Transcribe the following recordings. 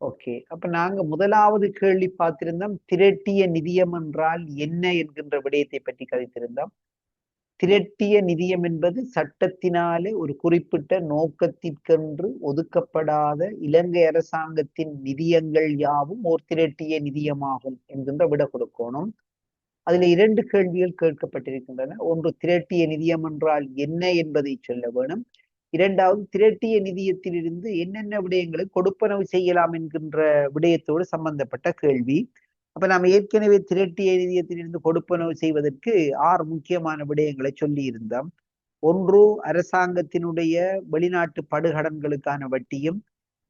Okay, அப்ப நாங்க முதலாவது கேள்வி பார்த்திருந்தோம், திரட்டிய நிதியம் என்றால் என்ன என்கின்ற விடயத்தை பற்றி கதைத்திருந்தோம். திரட்டிய நிதியம் என்பது சட்டத்தினாலே ஒரு குறிப்பிட்ட நோக்கத்திற்கென்று ஒதுக்கப்படாத இலங்கை அரசாங்கத்தின் நிதியங்கள் யாவும் ஓர் திரட்டிய நிதியமாகும் என்கின்ற விட கொடுக்கணும். அதுல 2 கேள்விகள் கேட்கப்பட்டிருக்கின்றன. ஒன்று, திரட்டிய நிதியம் என்றால் என்ன என்பதை சொல்ல வேணும். இரண்டாவது, திரட்டிய நிதியத்திலிருந்து என்னென்ன விடயங்களை கொடுப்பனவு செய்யலாம் என்கின்ற விடயத்தோடு சம்பந்தப்பட்ட கேள்வி. அப்ப நாம் ஏற்கனவே திரட்டிய நிதியத்திலிருந்து கொடுப்பனவு செய்வதற்கு 6 முக்கியமான விடயங்களை சொல்லி இருந்தோம். ஒன்று, அரசாங்கத்தினுடைய வெளிநாட்டு படுகடன்களுக்கான வட்டியும்.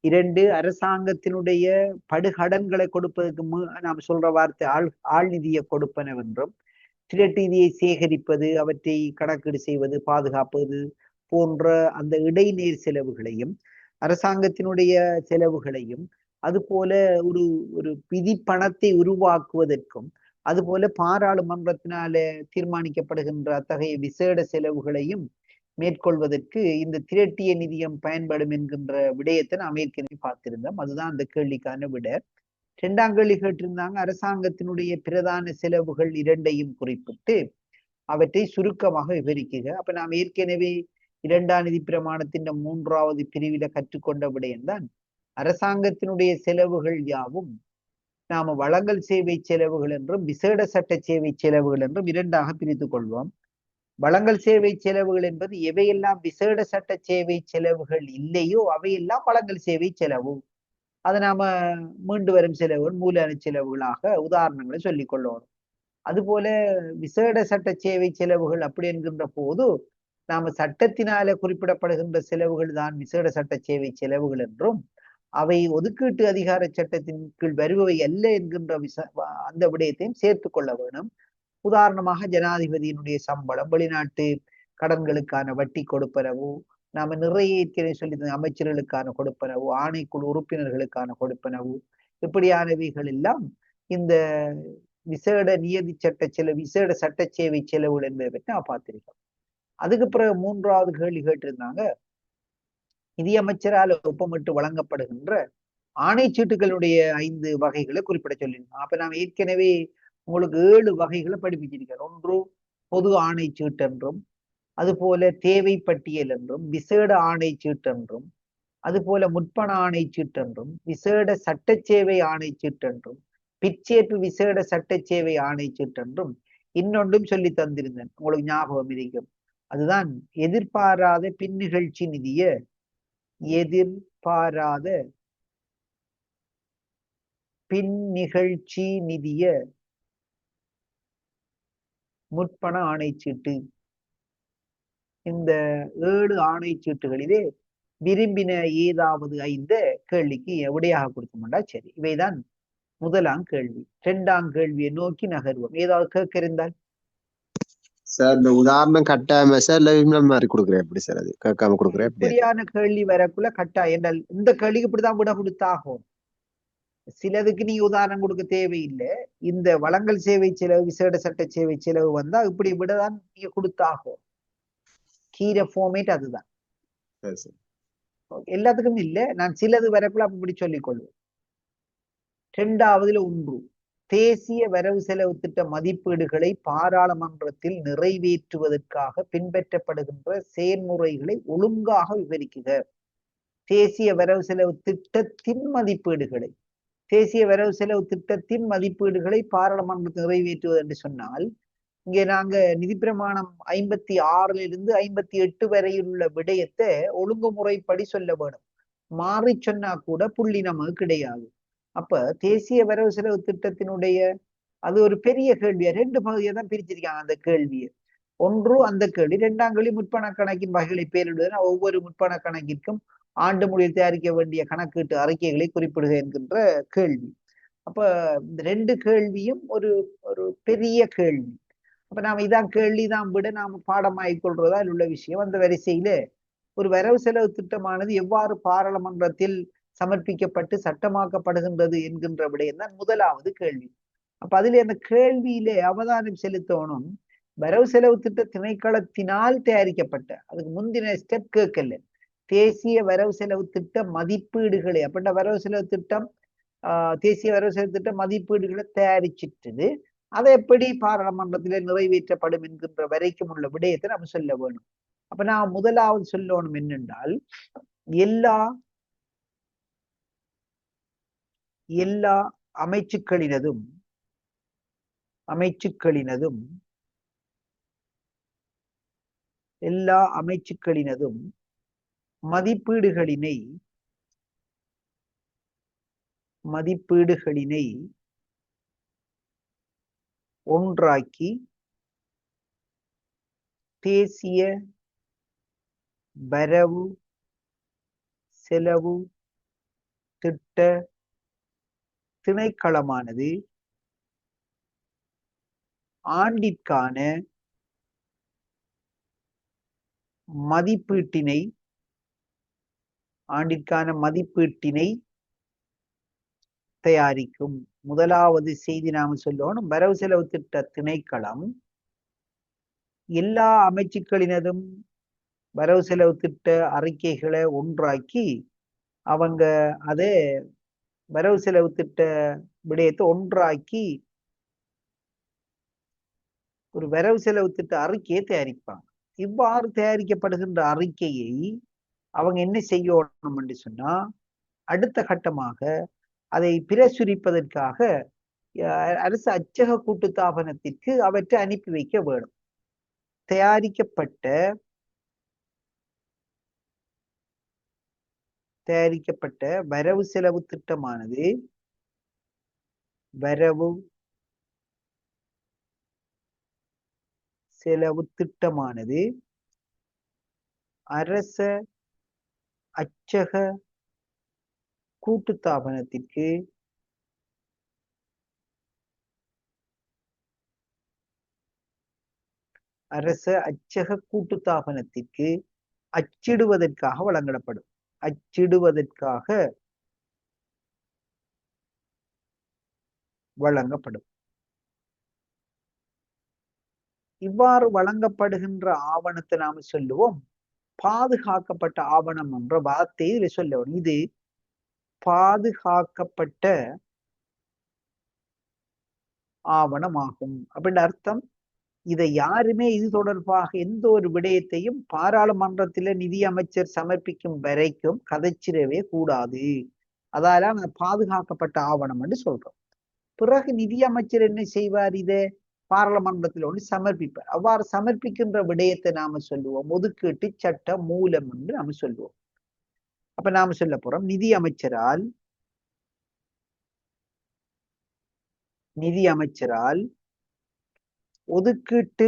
2, அரசாங்கத்தினுடைய படுகடன்களை கொடுப்பதற்கு நாம் சொல்ற வார்த்தை ஆள் நிதிய கொடுப்பனவு என்றும், திரட்டு நிதியை சேகரிப்பது, அவற்றை கணக்கீடு செய்வது, பாதுகாப்பது போன்ற அந்த இடைநீர் செலவுகளையும், அரசாங்கத்தினுடைய செலவுகளையும், அதுபோல ஒரு ஒரு விதி பணத்தை உருவாக்குவதற்கும், அதுபோல பாராளுமன்றத்தினால தீர்மானிக்கப்படுகின்ற அத்தகைய விசேட செலவுகளையும் மேற்கொள்வதற்கு இந்த திரட்டிய நிதியம் பயன்படும் என்கின்ற விடயத்தை நாம் ஏற்கனவே பார்த்திருந்தோம். அதுதான் அந்த கேள்விக்கான விட. 2ஆம் கேள்வி கேட்டிருந்தாங்க, அரசாங்கத்தினுடைய பிரதான செலவுகள் 2ஐயும் குறிப்பிட்டு அவற்றை சுருக்கமாக விவரிக்குக. அப்ப நாம் ஏற்கனவே 2ஆம் நிதி பிரமாணத்தின் 3வது பிரிவில கற்றுக்கொண்ட விடயம்தான், அரசாங்கத்தினுடைய செலவுகள் யாவும் நாம வழங்கல் சேவை செலவுகள் என்றும் விசேட சட்ட சேவை செலவுகள் என்றும் 2ஆக பிரித்துக் கொள்வோம். வழங்கல் சேவை செலவுகள் என்பது எவையெல்லாம் விசேட சட்ட சேவை செலவுகள் இல்லையோ அவையெல்லாம் வழங்கல் சேவை செலவு. அதை நாம மீண்டு வரும் செலவுகள், மூலதன செலவுகளாக உதாரணங்களை சொல்லிக் கொள்ளணும். அதுபோல விசேட சட்ட சேவை செலவுகள் அப்படி என்கின்ற போது நாம சட்டத்தினால குறிப்பிடப்படுகின்ற செலவுகள் தான் விசேட சட்ட சேவை செலவுகள் என்றும், அவை ஒதுக்கீட்டு அதிகார சட்டத்தின் கீழ் வருபவை அல்ல என்கின்ற அந்த விடயத்தையும் சேர்த்து கொள்ள வேணும். உதாரணமாக, ஜனாதிபதியினுடைய சம்பளம், வெளிநாட்டு கடன்களுக்கான வட்டி கொடுப்பனவு, நாம நிறைய ஏற்கனவே சொல்லி அமைச்சர்களுக்கான கொடுப்பனவு, ஆணைக்குழு உறுப்பினர்களுக்கான கொடுப்பனவு, இப்படியானவைகள் எல்லாம் இந்த விசேட நியதி சட்ட செலவு, விசேட சட்ட சேவை செலவுகள் என்பதை பற்றி நான் பார்த்திருக்கோம். அதுக்கு பிறகு 3வது கேள்வி கேட்டிருந்தாங்க, நிதியமைச்சரால் ஒப்பமிட்டு வழங்கப்படுகின்ற ஆணைச்சீட்டுகளுடைய 5 வகைகளை குறிப்பிட சொல்லியிருந்தோம். அப்ப நாம் ஏற்கனவே உங்களுக்கு 7 வகைகளை படிப்பிச்சிருக்கிறோம். ஒன்று, பொது ஆணைச்சீட்டு என்றும், அதுபோல தேவை பட்டியல் என்றும், விசேட ஆணைச்சீட்டு என்றும், அதுபோல முற்பண ஆணைச்சீட்டு என்றும், விசேட சட்டச்சேவை ஆணைச்சீட்டு என்றும், பிற்சேர்ப்பு விசேட சட்டச்சேவை ஆணைச்சீட்டு என்றும் இன்னொன்றும் சொல்லி தந்திருந்தேன், உங்களுக்கு ஞாபகம் இருக்கும். அதுதான் எதிர்பாராத பின் நிகழ்ச்சி நிதிய எதிர்பாராத பின் நிகழ்ச்சி நிதிய முற்பண ஆணைச்சீட்டு. இந்த 7 ஆணைச்சீட்டுகளிலே விரும்பின ஏதாவது 5 கேள்விக்கு விடையாக கொடுத்தோம்டா சரி. இவைதான் முதலாம் கேள்வி. 2ஆம் கேள்வியை நோக்கி நகர்வோம். ஏதாவது கேட்க இருந்தால் சார், இந்த உதாரணம் கட்டாயமா சார், இல்ல மாதிரி கொடுக்குறேன் எப்படி சார்? அது கேட்காம கொடுக்குறேன். இப்படியான கேள்வி வரக்குள்ள கட்டாயம் என்றால் இந்த கேள்விக்கு இப்படிதான் விட கொடுத்தாகும். சிலதுக்கு நீ உதாரணம் கொடுக்க தேவையில்லை. இந்த வழங்கல் சேவை செலவு, விசேட சட்ட சேவை செலவு வந்தா இப்படி விடதான் நீங்க கொடுத்தாகும். கீரை ஃபார்மேட் அதுதான். எல்லாத்துக்கும் இல்லை, நான் சிலது வரக்குள்ள அப்படி சொல்லிக் கொள்வேன். 2ஆவதுல 1, தேசிய வரவு செலவு திட்ட மதிப்பீடுகளை பாராளுமன்றத்தில் நிறைவேற்றுவதற்காக பின்பற்றப்படுகின்ற செயல்முறைகளை ஒழுங்காக விவரிக்குக. தேசிய வரவு செலவு திட்டத்தின் மதிப்பீடுகளை, தேசிய வரவு செலவு திட்டத்தின் மதிப்பீடுகளை பாராளுமன்றத்தில் நிறைவேற்றுவது என்று சொன்னால், இங்கே நாங்க நிதி பிரமாணம் 56 58 வரையில் உள்ள விடயத்தை ஒழுங்குமுறைப்படி சொல்ல வேணும். மாறி சொன்னா கூட புள்ளி நமக்கு கிடையாது. அப்ப தேசிய வரவு செலவு திட்டத்தினுடைய அது ஒரு பெரிய கேள்வியா 2 பகுதியை தான் பிரிச்சிருக்காங்க அந்த கேள்வியை. ஒன்று அந்த கேள்வி, 2ஆம் கேள்வி முற்பண கணக்கின் வகைகளை பேரிடுவதா, ஒவ்வொரு முற்பண கணக்கிற்கும் ஆண்டு முடிவில் தயாரிக்க வேண்டிய கணக்கீட்டு அறிக்கைகளை குறிப்பிடுக என்கின்ற கேள்வி. அப்ப இந்த 2 கேள்வியும் ஒரு ஒரு பெரிய கேள்வி. அப்ப நாம இதான் கேள்விதான் விட நாம பாடமாகிக் கொள்றதா உள்ள விஷயம். அந்த வரிசையில ஒரு வரவு செலவு திட்டமானது எவ்வாறு பாராளுமன்றத்தில் சமர்ப்பிக்கப்பட்டு சட்டமாக்கப்படுகின்றது என்கின்ற விடயம் தான் முதலாவது கேள்வி. அப்ப அதுல அந்த கேள்வியிலே அவதானம் செலுத்தணும், வரவு செலவு திட்ட திணைக்களத்தினால் தயாரிக்கப்பட்ட, அதுக்கு முந்தின ஸ்டெப் கேட்கல, தேசிய வரவு செலவு திட்ட மதிப்பீடுகளை அப்படின்ற வரவு செலவு திட்டம் தேசிய வரவு செலவு திட்ட மதிப்பீடுகளை தயாரிச்சிட்டு அதை எப்படி பாராளுமன்றத்திலே நிறைவேற்றப்படும் என்கின்ற வரைக்கும் உள்ள விடயத்தை நம்ம சொல்ல வேணும். அப்ப நான் முதலாவது சொல்லணும் என்னென்றால் எல்லா எல்லா அமைச்சுக்களினதும் எல்லா அமைச்சுக்களினதும் மதிப்பீடுகளினை ஒன்றாக்கி தேசிய வரவு செலவு திட்ட திணைக்களமானது ஆண்டிற்கான மதிப்பீட்டினை தயாரிக்கும். முதலாவது செய்தி நாம சொல்லணும், வரவு செலவு திட்ட திணைக்களம் எல்லா அமைச்சுக்களினதும் வரவு செலவு திட்ட அறிக்கைகளை ஒன்றாக்கி அவங்க அதை வரவு செலவு திட்ட விடயத்தை ஒன்றாக்கி ஒரு வரவு செலவு திட்ட அறிக்கையை தயாரிப்பாங்க. இவ்வாறு தயாரிக்கப்படுகின்ற அறிக்கையை அவங்க என்ன செய்யணும் என்று சொன்னா, அடுத்த கட்டமாக அதை பிரசுரிப்பதற்காக அரசு அச்சக கூட்டுத்தாபனத்திற்கு அவற்றை அனுப்பி வைக்க வேண்டும். தயாரிக்கப்பட்ட வரவு செலவு திட்டமானது அரச அச்சக கூட்டுத்தாபனத்திற்கு அச்சிடுவதற்காக வழங்கப்படும். இவ்வாறு வழங்கப்படுகின்ற ஆவணத்தை நாம சொல்லுவோம் பாதுகாக்கப்பட்ட ஆவணம் என்ற வார்த்தையை இதுல சொல்லணும். இது பாதுகாக்கப்பட்ட ஆவணமாகும். அப்படின்ற அர்த்தம், இதை யாருமே இது தொடர்பாக எந்த ஒரு விடயத்தையும் பாராளுமன்றத்தில நிதி அமைச்சர் சமர்ப்பிக்கும் வரைக்கும் கதைச்சிடவே கூடாது. அதால பாதுகாக்கப்பட்ட ஆவணம் என்று சொல்றோம். பிறகு நிதி அமைச்சர் என்ன செய்வார், இதை பாராளுமன்றத்தில் ஒன்று சமர்ப்பிப்பார். அவ்வாறு சமர்ப்பிக்கின்ற விடயத்தை நாம சொல்லுவோம் ஒதுக்கீட்டு சட்ட மூலம் என்று நாம சொல்லுவோம். அப்ப நாம சொல்ல போறோம், நிதி அமைச்சரால் ஒதுக்கீட்டு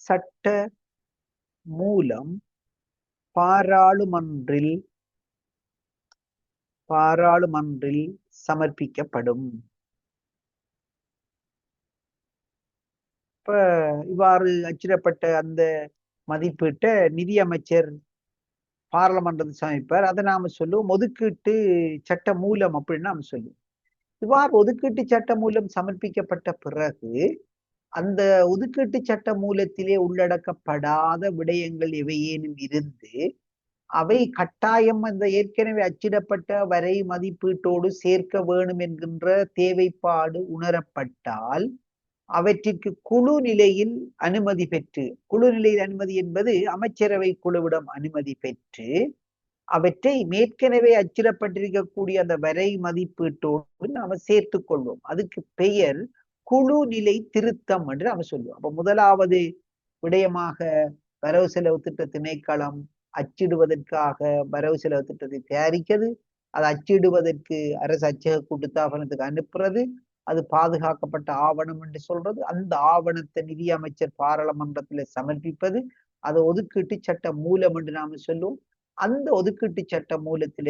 சட்ட மூலம் பாராளுமன்றில் சமர்ப்பிக்கப்படும். இப்ப இவ்வாறு அச்சிடப்பட்ட அந்த மதிப்பீட்டை நிதி அமைச்சர் பாராளுமன்றத்தில் சமர்ப்பிப்பார். அதை நாம சொல்லுவோம் ஒதுக்கீட்டு சட்ட மூலம் அப்படின்னு நாம சொல்லுவோம். இவ்வாறு ஒதுக்கீட்டு சட்ட மூலம் சமர்ப்பிக்கப்பட்ட பிறகு அந்த ஒதுக்கீட்டு சட்ட மூலத்திலே உள்ளடக்கப்படாத விடயங்கள் எவையேனும் இருந்து அவை கட்டாயம் அந்த ஏற்கனவே அச்சிடப்பட்ட வரை மதிப்பீட்டோடு சேர்க்க வேணும் என்கின்ற தேவைப்பாடு உணரப்பட்டால் அவற்றிற்கு குழு நிலையில் அனுமதி பெற்று, குழு நிலையில் அனுமதி என்பது அமைச்சரவை குழுவிடம் அனுமதி பெற்று அவற்றை ஏற்கனவே அச்சிடப்பட்டிருக்கக்கூடிய அந்த வரை மதிப்பீட்டோடு நாம சேர்த்து கொள்வோம். அதுக்கு பெயர் குழு நிலை திருத்தம் என்று நாம சொல்லுவோம். அப்ப முதலாவது விடயமாக வரவு செலவு திட்ட திணைக்களம் அச்சிடுவதற்காக வரவு செலவு திட்டத்தை தயாரிக்கிறது, அதை அச்சிடுவதற்கு அரசு அச்சக கூட்டுத்தாபனத்துக்கு அனுப்புறது, அது பாதுகாக்கப்பட்ட ஆவணம் என்று சொல்றது, அந்த ஆவணத்தை நிதி அமைச்சர் பாராளுமன்றத்துல சமர்ப்பிப்பது, அதை ஒதுக்கீட்டு சட்ட மூலம் என்று நாம சொல்லுவோம். அந்த ஒதுக்கீட்டு சட்ட மூலத்தில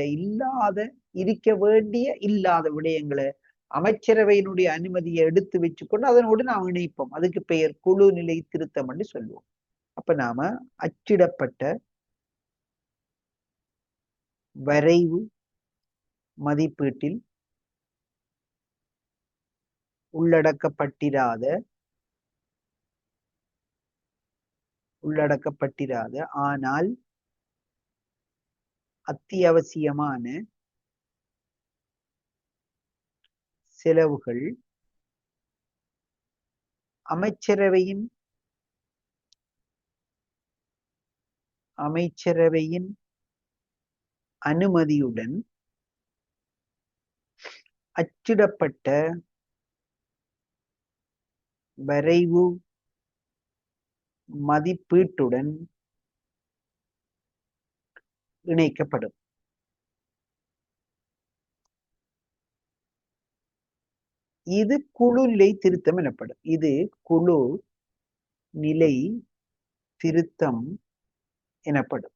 இருக்க வேண்டிய இல்லாத விடயங்களை அமைச்சரவையினுடைய அனுமதியை எடுத்து வச்சுக்கொண்டு அதனோடு நாம் இணைப்போம். அதுக்கு பெயர் குழு நிலை திருத்தம் என்று சொல்லுவோம். அப்ப நாம அச்சிடப்பட்ட வரைவு மதிப்பீட்டில் உள்ளடக்கப்பட்டிராத ஆனால் அத்தியாவசியமான செலவுகள் அமைச்சரவையின் அனுமதியுடன் அச்சிடப்பட்ட வரைவு மதிப்பீட்டுடன் இணைக்கப்படும். இது குழு நிலை திருத்தம் எனப்படும். இது குழு நிலை திருத்தம் எனப்படும்.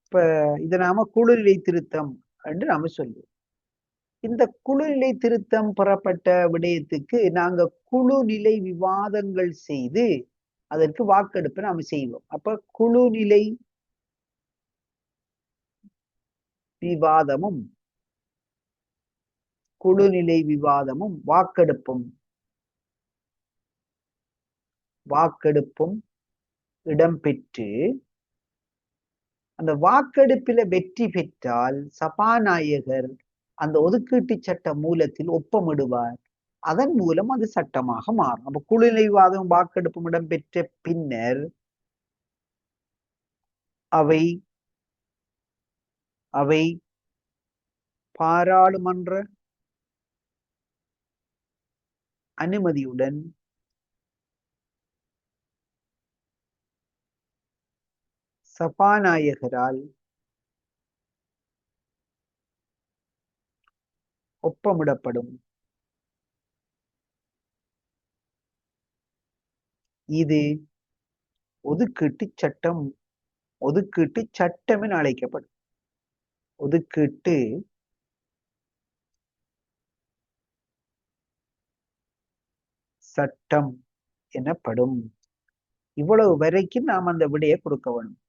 இப்ப இதை நாம குழு நிலை திருத்தம் என்று நாம சொல்லுவோம். இந்த குழு நிலை திருத்தம் பெறப்பட்ட விடயத்துக்கு நாங்க குழு நிலை விவாதங்கள் செய்து அதற்கு வாக்கெடுப்பை நாம செய்வோம். அப்ப குழு நிலை விவாதமும் வாக்கெடுப்பும் இடம்பெற்று அந்த வாக்கெடுப்பில வெற்றி பெற்றால் சபாநாயகர் அந்த ஒதுக்கீட்டு சட்ட மூலத்தில் ஒப்பமிடுவார். அதன் மூலம் அது சட்டமாக மாறும். அப்ப குழு நிலை விவாதம் வாக்கெடுப்பும் இடம்பெற்ற பின்னர் அவை பாராளுமன்ற அனுமதியுடன் சபாநாயகரால் ஒப்பமிடப்படும். இது ஒதுக்கீட்டு சட்டம் என அழைக்கப்படும். ஒதுக்கீட்டு சட்டம் எனப்படும். இவ்வளவு வரைக்கும் நாம் அந்த விடையை கொடுக்க வேணும்.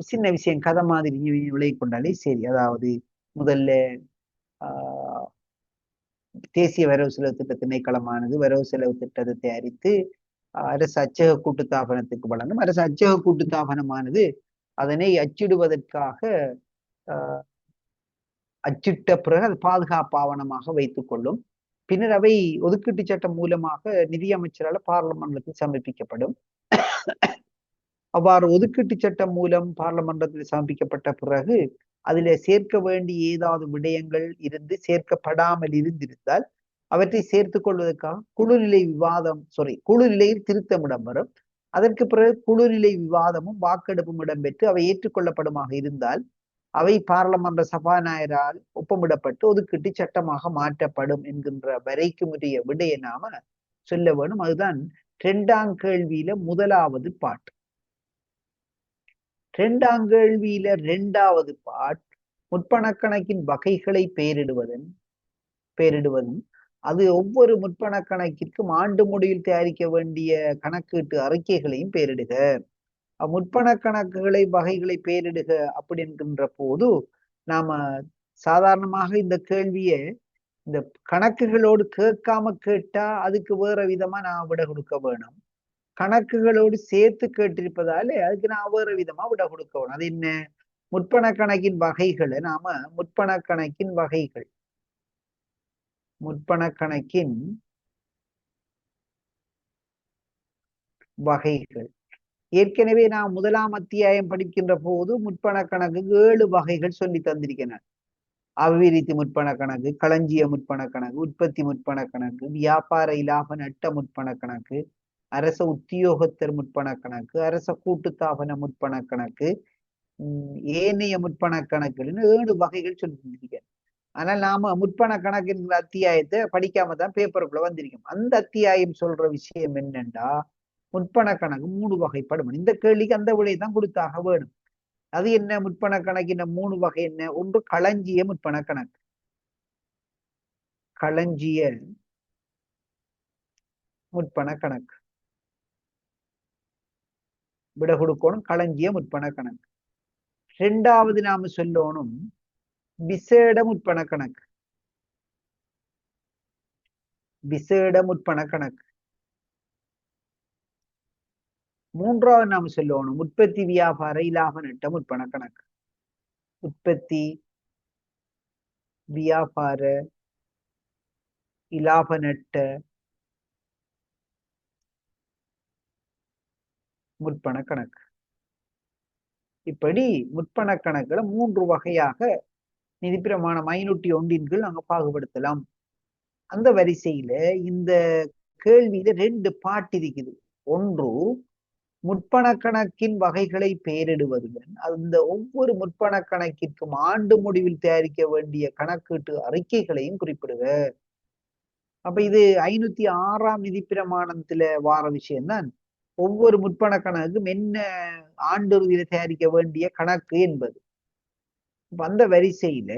சின்ன விஷயம் கதை மாதிரி விளை கொண்டாலே சரி. அதாவது முதல்ல தேசிய வரவு செலவு திட்ட திணைக்களமானது வரவு செலவு திட்டத்தை தயாரித்து அரசு அச்சக கூட்டுத்தாபனத்துக்கு வழங்கும். அரசு அச்சக கூட்டுத்தாபனமானது அதனை அச்சிடுவதற்காக அச்சிட்ட பிறகு அது பாதுகாப்பு ஆவணமாக வைத்துக் கொள்ளும். பின்னர் அவை ஒதுக்கீட்டு சட்டம் மூலமாக நிதியமைச்சரால் பார்லமெண்டத்தில் சமர்ப்பிக்கப்படும். அவ்வாறு ஒதுக்கீட்டு சட்டம் மூலம் பார்லமெண்டத்தில் சமர்ப்பிக்கப்பட்ட பிறகு அதில் சேர்க்க வேண்டிய ஏதாவது விடயங்கள் இருந்து சேர்க்கப்படாமல் இருந்திருந்தால் அவற்றை சேர்த்துக் கொள்வதற்காக குழு நிலையில் திருத்தம் இடம்பெறும். அதற்கு பிறகு குழு நிலை விவாதமும் வாக்கெடுப்பும் இடம்பெற்று அவை ஏற்றுக்கொள்ளப்படுமாக இருந்தால் அவை பாராளுமன்ற சபாநாயகரால் ஒப்பமிடப்பட்டு ஒதுக்கீட்டு சட்டமாக மாற்றப்படும் என்கின்ற வரைக்கும் உரிய விடையை நாம சொல்ல வேணும். அதுதான் 2ஆம் கேள்வியில முதலாவது பாட்டு. 2ஆம் கேள்வியில 2வது பாட் முற்பணக்கணக்கின் வகைகளை பெயரிடுவதும் அது ஒவ்வொரு முற்பண கணக்கிற்கும் ஆண்டு முடிவில் தயாரிக்க வேண்டிய கணக்கீட்டு அறிக்கைகளையும் பெயரிடுக. முற்பண கணக்குகளை வகைகளை பெயரிடுக அப்படி என்கின்ற போது நாம சாதாரணமாக இந்த கேள்வியை இந்த கணக்குகளோடு கேட்காம கேட்டா அதுக்கு வேற விதமா நான் விட கொடுக்க வேணும். கணக்குகளோடு சேர்த்து கேட்டிருப்பதால அதுக்கு நான் வேற விதமா விட கொடுக்க வேணும். அது என்ன? முற்பண கணக்கின் வகைகளை நாம முற்பண கணக்கின் வகைகள் ஏற்கனவே நான் 1ஆம் அத்தியாயம் படிக்கின்ற போது முற்பண கணக்கு 7 வகைகள் சொல்லி தந்திருக்கிறேன். அபிவிருத்தி முற்பண கணக்கு, களஞ்சிய முற்பண கணக்கு, உற்பத்தி முற்பண கணக்கு, வியாபார இலாப நட்ட முற்பண கணக்கு, அரச உத்தியோகத்தர் முற்பண கணக்கு, அரச கூட்டுத்தாபன முற்பண கணக்கு, ஏனைய முற்பண கணக்குன்னு 7 வகைகள் சொல்லி தந்திருக்கிறேன். ஆனால் நாம முற்பண கணக்கு என்கிற அத்தியாயத்தை படிக்காம தான் பேப்பருக்குள்ள வந்திருக்கோம். அந்த அத்தியாயம் சொல்ற விஷயம் என்னன்னா முற்பண கணக்கு 3 வகைப்படும். இந்த கேள்விக்கு அந்த விடையை தான் கொடுத்தாக வேணும். அது என்ன? முற்பண கணக்கின் 3 வகை என்ன? ஒன்று களஞ்சிய முற்பண கணக்கு. களஞ்சிய முற்பண கணக்கு விட கொடுக்கணும். களஞ்சிய முற்பண கணக்கு. 2வது நாம சொல்லணும் விசேட முற்பண கணக்கு. விசேட முற்பண கணக்கு. 3வது நாம சொல்லணும் உற்பத்தி வியாபார இலாப நட்ட முற்பண கணக்கு. உற்பத்தி, வியாபார, இலாப நட்ட, முற்பண கணக்கு. இப்படி முற்பண கணக்குல 3 வகையாக நிதி பிரமாணம் 501 கீழ் நாங்க பாகுபடுத்தலாம். அந்த வரிசையில இந்த கேள்வியில 2 பாட்டு இருக்குது. ஒன்று முற்பண கணக்கின் வகைகளை பெயரிடுவதுடன் அந்த ஒவ்வொரு முற்பண கணக்கிற்கும் ஆண்டு முடிவில் தயாரிக்க வேண்டிய கணக்கீட்டு அறிக்கைகளையும் குறிப்பிடுக. அப்ப இது 506ஆம் நிதி பிரமாணத்துல வார விஷயம்தான். ஒவ்வொரு முற்பண கணக்குக்கும் என்ன ஆண்டிறுதியில தயாரிக்க வேண்டிய கணக்கு என்பது. அந்த வரிசையில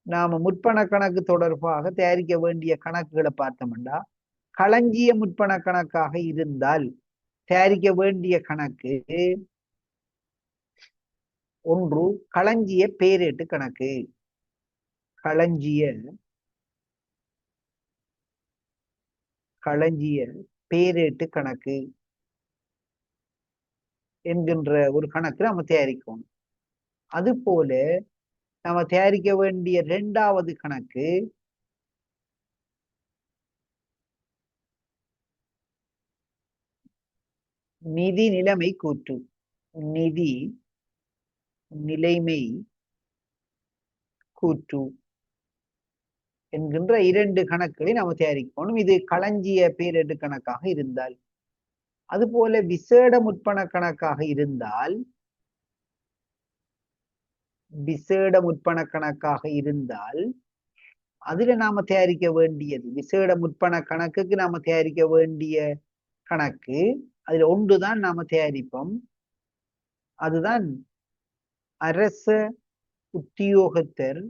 நாம முற்பண கணக்கு தொடர்பாக தயாரிக்க வேண்டிய கணக்குகளை பார்த்தோம்னா, களஞ்சிய முற்பண கணக்காக இருந்தால் தயாரிக்க வேண்டிய கணக்கு ஒன்று களஞ்சிய பேரேட்டு கணக்கு. களஞ்சிய பேரேட்டு கணக்கு என்கின்ற ஒரு கணக்கு நம்ம தயாரிக்கணும். அது போல நம்ம தயாரிக்க வேண்டிய 2வது கணக்கு நிதி நிலைமை கூற்று. நிதி நிலைமை கூற்று என்கின்ற 2 கணக்குகளை நாம தயாரிக்கணும். இது களஞ்சிய பேரேட்டு கணக்காக இருந்தால். அதுபோல விசேட முற்பண கணக்காக இருந்தால் அதுல நாம தயாரிக்க வேண்டியது விசேட முற்பண கணக்குக்கு நாம தயாரிக்க வேண்டிய கணக்கு அதுல ஒன்றுதான் நாம தயாரிப்போம். அதுதான் அரச உத்தியோகத்தர்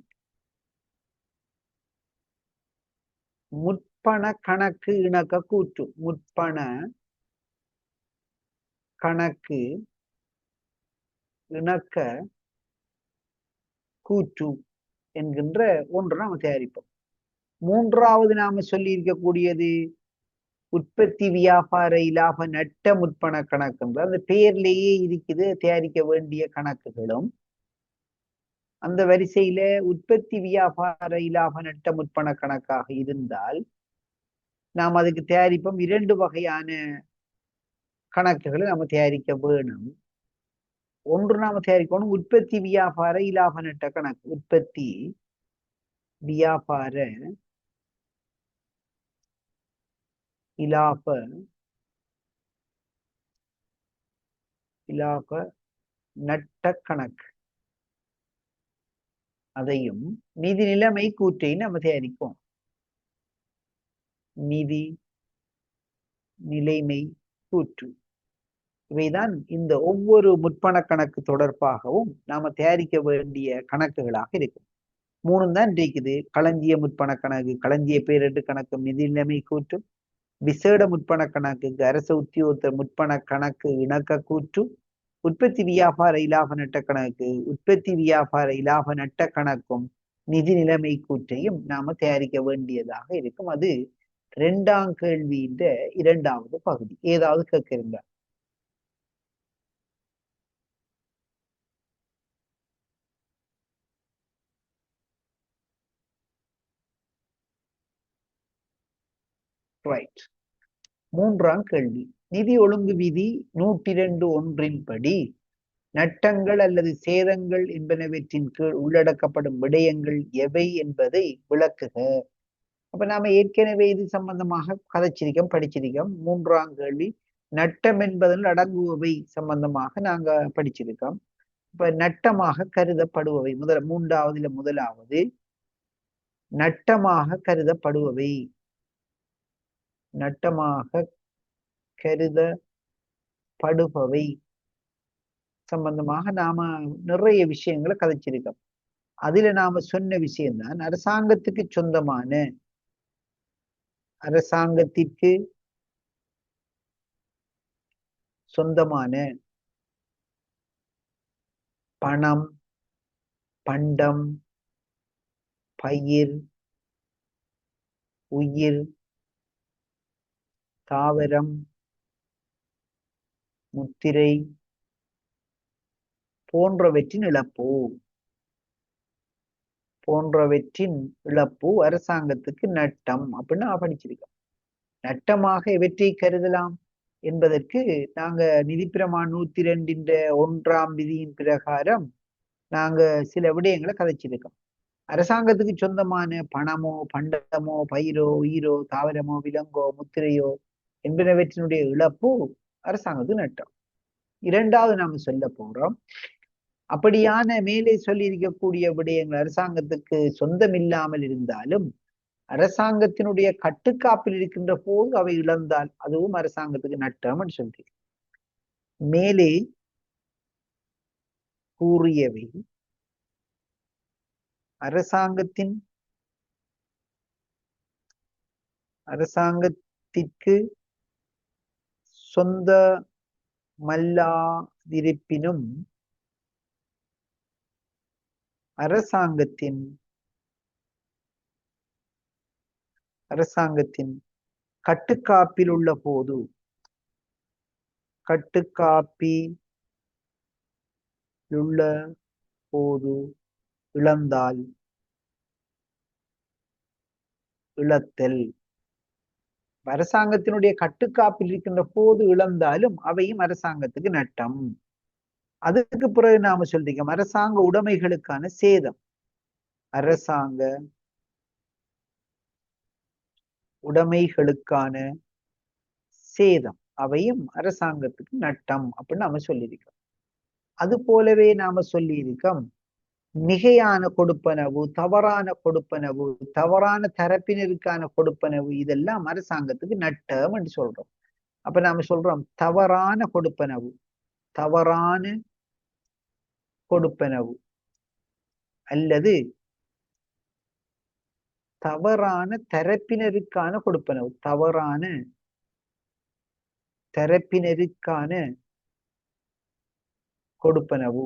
முற்பண கணக்கு இணக்க கூற்று. முற்பண கணக்கு இணக்க கூற்று என்கின்ற ஒன்று நாம தயாரிப்போம். 3வது நாம சொல்லி இருக்கக்கூடியது உற்பத்தி, வியாபார, இலாப நட்ட முற்பண கணக்கு. அந்த பெயர்லேயே இருக்குது தயாரிக்க வேண்டிய கணக்குகளும். அந்த வரிசையில உற்பத்தி, வியாபார, இலாப நட்ட முற்பண கணக்காக இருந்தால் நாம் அதுக்கு தயாரிப்போம் 2 வகையான கணக்குகளை நாம தயாரிக்க வேணும். ஒன்று நாம தயாரிக்கணும் உற்பத்தி, வியாபார, இலாப நட்ட கணக்கு. உற்பத்தி, வியாபார, இலாப நட்ட கணக்கு. அதையும் நிதி நிலைமை கூற்றை நம்ம தயாரிப்போம். நிதி நிலைமை கூற்று. இவைதான் இந்த ஒவ்வொரு முற்பண கணக்கு தொடர்பாகவும் நாம தயாரிக்க வேண்டிய கணக்குகளாக இருக்கும். 3 தான் இருக்குது. களஞ்சிய முற்பண கணக்கு, களஞ்சிய பேரிட்டு கணக்கு, நிதி நிலைமை கூற்று. விசேட முற்பண கணக்கு, அரச உத்தியோகத்தர் முற்பண கணக்கு இணக்க கூற்று. உற்பத்தி, வியாபார, இலாப நட்ட கணக்கு, உற்பத்தி, வியாபார, இலாப நட்ட கணக்கும் நிதி நிலைமை கூற்றையும் நாம தயாரிக்க வேண்டியதாக இருக்கும். அது 2ஆம் கேள்வியின் 2வது பகுதி. ஏதாவது கேட்கிறீங்களா? ரைட். 3ஆம் கேள்வி. நிதி ஒழுங்கு விதி 102(1) படி நட்டங்கள் அல்லது சேதங்கள் என்பனவற்றின் கீழ் உள்ளடக்கப்படும் விடயங்கள் எவை என்பதை விளக்குக. அப்ப நாம ஏற்கனவே இது சம்பந்தமாக கதைச்சிருக்கோம், படிச்சிருக்கோம். 3ஆம் கேள்வி நட்டம் என்பதில் அடங்குபவை சம்பந்தமாக நாங்க படிச்சிருக்கோம். இப்ப நட்டமாக கருதப்படுபவை 3ஆவதுல முதலாவது நட்டமாக கருதப்படுபவை. நட்டமாக கருதப்படுபவை சம்பந்தமாக நாம நிறைய விஷயங்களை கதைச்சிருக்கோம். அதுல நாம சொன்ன விஷயம்தான் அரசாங்கத்துக்கு சொந்தமான பணம், பண்டம், பயிர், உயிர், தாவரம், முத்திரை போன்றவற்றின் இழப்பு. போன்றவற்றின் இழப்பு அரசாங்கத்துக்கு நட்டம் அப்படின்னு படிச்சிருக்கோம். நட்டமாக எவற்றை கருதலாம் என்பதற்கு நாங்க நிதிப்பிரமாண 102 விதியின் பிரகாரம் நாங்க சில விடயங்களை கதைச்சிருக்கோம். அரசாங்கத்துக்கு சொந்தமான பணமோ பண்டமோ பயிரோ உயிரோ தாவரமோ விலங்கோ முத்திரையோ என்பனவற்றினுடைய இழப்பு அரசாங்கத்துக்கு நட்டம். இரண்டாவது நாம சொல்ல போறோம், அப்படியான மேலே சொல்லி இருக்கக்கூடிய விடயங்கள் அரசாங்கத்துக்கு சொந்தம் இல்லாமல் இருந்தாலும் அரசாங்கத்தினுடைய கட்டுக்காப்பில் இருக்கின்ற போது அவை இழந்தால் அதுவும் அரசாங்கத்துக்கு நட்டம் சொல்லி மேலே கூறியவை அரசாங்கத்திற்கு சொந்தமல்லாதிருப்பினும் அரசாங்கத்தின் கட்டுக்காப்பில் உள்ள போது இழந்தால் இழத்தல், அரசாங்கத்தினுடைய கட்டுக்காப்பில் இருக்கின்ற போது இழந்தாலும் அவையும் அரசாங்கத்துக்கு நட்டம். அதுக்கு பிறகு நாம சொல்றோம் அரசாங்க உடைமைகளுக்கான சேதம். அரசாங்க உடைமைகளுக்கான சேதம் அவையும் அரசாங்கத்துக்கு நட்டம் அப்படின்னு நாம சொல்லியிருக்கோம். அது போலவே நாம சொல்லியிருக்கோம் மிகையான கொடுப்பனவு, தவறான கொடுப்பனவு, தவறான தரப்பினருக்கான கொடுப்பனவு, இதெல்லாம் அரசாங்கத்துக்கு நட்டம் என்று சொல்றோம். அப்ப நாம சொல்றோம் தவறான கொடுப்பனவு அல்லது தவறான தரப்பினருக்கான கொடுப்பனவு, தவறான தரப்பினருக்கான கொடுப்பனவு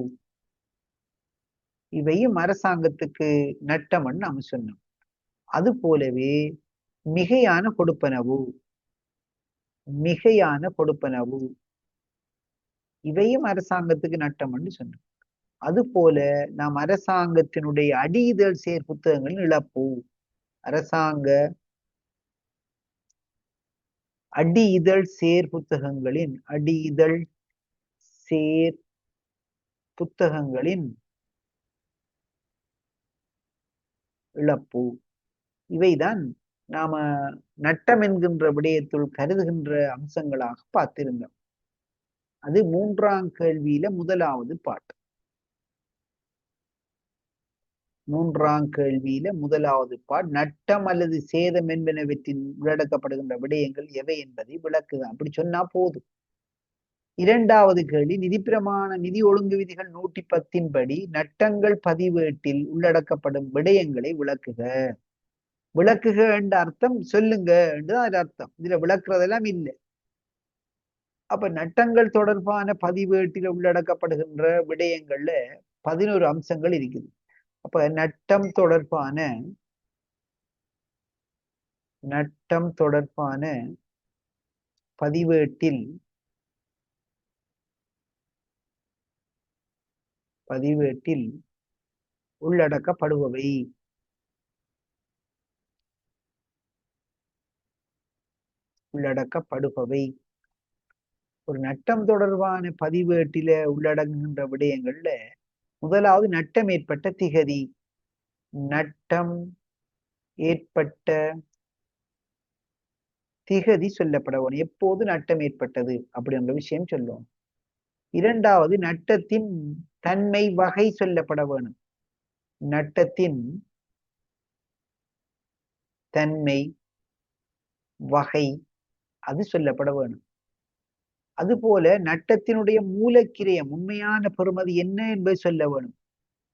இவையும் அரசாங்கத்துக்கு நட்டம்னு நாம சொன்னோம். அது போலவே மிகையான கொடுப்பனவு இவையும் அரசாங்கத்துக்கு நட்டம்னு சொன்னோம். அது போல நாம் அரசாங்கத்தினுடைய அடியிதழ் சேர் புத்தகங்களின் இழப்பு, அரசாங்க அடியிதழ் சேர் புத்தகங்களின் இழப்பு, இவைதான் நாம நட்டம் என்கின்ற விடயத்துள் கருதுகின்ற அம்சங்களாக பார்த்திருந்தோம். அது 3ஆம் கேள்வியில முதலாவது பாட்டு. 3ஆம் கேள்வியில முதலாவது நட்டம் அல்லது சேதம் என்பனவற்றின் உள்ளடக்கப்படுகின்ற விடயங்கள் எவை என்பதை விளக்குக. அப்படி சொன்னா போதும். 2வது கேள்வி நிதிப்பிரமாண நிதி ஒழுங்கு விதிகள் 110 படி நட்டங்கள் பதிவேட்டில் உள்ளடக்கப்படும் விடயங்களை விளக்குக. விளக்குக என்ற அர்த்தம் சொல்லுங்க என்றுதான் அர்த்தம். இதுல விளக்குறதெல்லாம் இல்லை. அப்ப நட்டங்கள் தொடர்பான பதிவேட்டில் உள்ளடக்கப்படுகின்ற விடயங்கள்ல 11 அம்சங்கள் இருக்குது. அப்ப நட்டம் தொடர்பான பதிவேட்டில் உள்ளடக்கப்படுபவை ஒரு நட்டம் தொடர்பான பதிவேட்டில உள்ளடங்குகின்ற விடயங்கள்ல முதலாவது நட்டம் ஏற்பட்ட திகதி, நட்டம் ஏற்பட்ட திகதி சொல்லப்பட வேணும். எப்போது நட்டம் ஏற்பட்டது அப்படின்ற விஷயம் சொல்லுவோம். 2வது நட்டத்தின் தன்மை வகை சொல்லப்பட வேணும். நட்டத்தின் தன்மை வகை அது சொல்லப்பட வேணும். அதுபோல நட்டத்தினுடைய மூலக்கிரயம் உண்மையான பெறுமதி என்ன என்பதை சொல்ல வேணும்.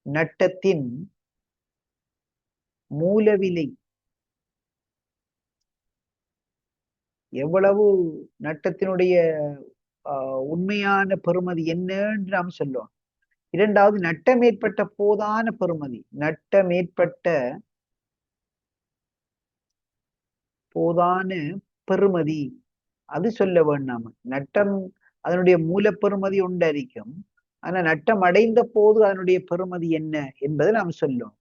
நட்டத்தின் மூலவிலை எவ்வளவு, நட்டத்தினுடைய உண்மையான பெறுமதி என்னன்னு நாம் சொல்லுவோம். 2வது நட்டம் ஏற்பட்ட போதான பெறுமதி, நட்டம் ஏற்பட்ட போதான பெறுமதி அது சொல்ல வேண்டாம. நட்டம் அதனுடைய மூலப்பெறுமதி உண்டரிக்கும், ஆனா நட்டம் அடைந்த போது அதனுடைய பெறுமதி என்ன என்பதை நாம் சொல்லுவோம்.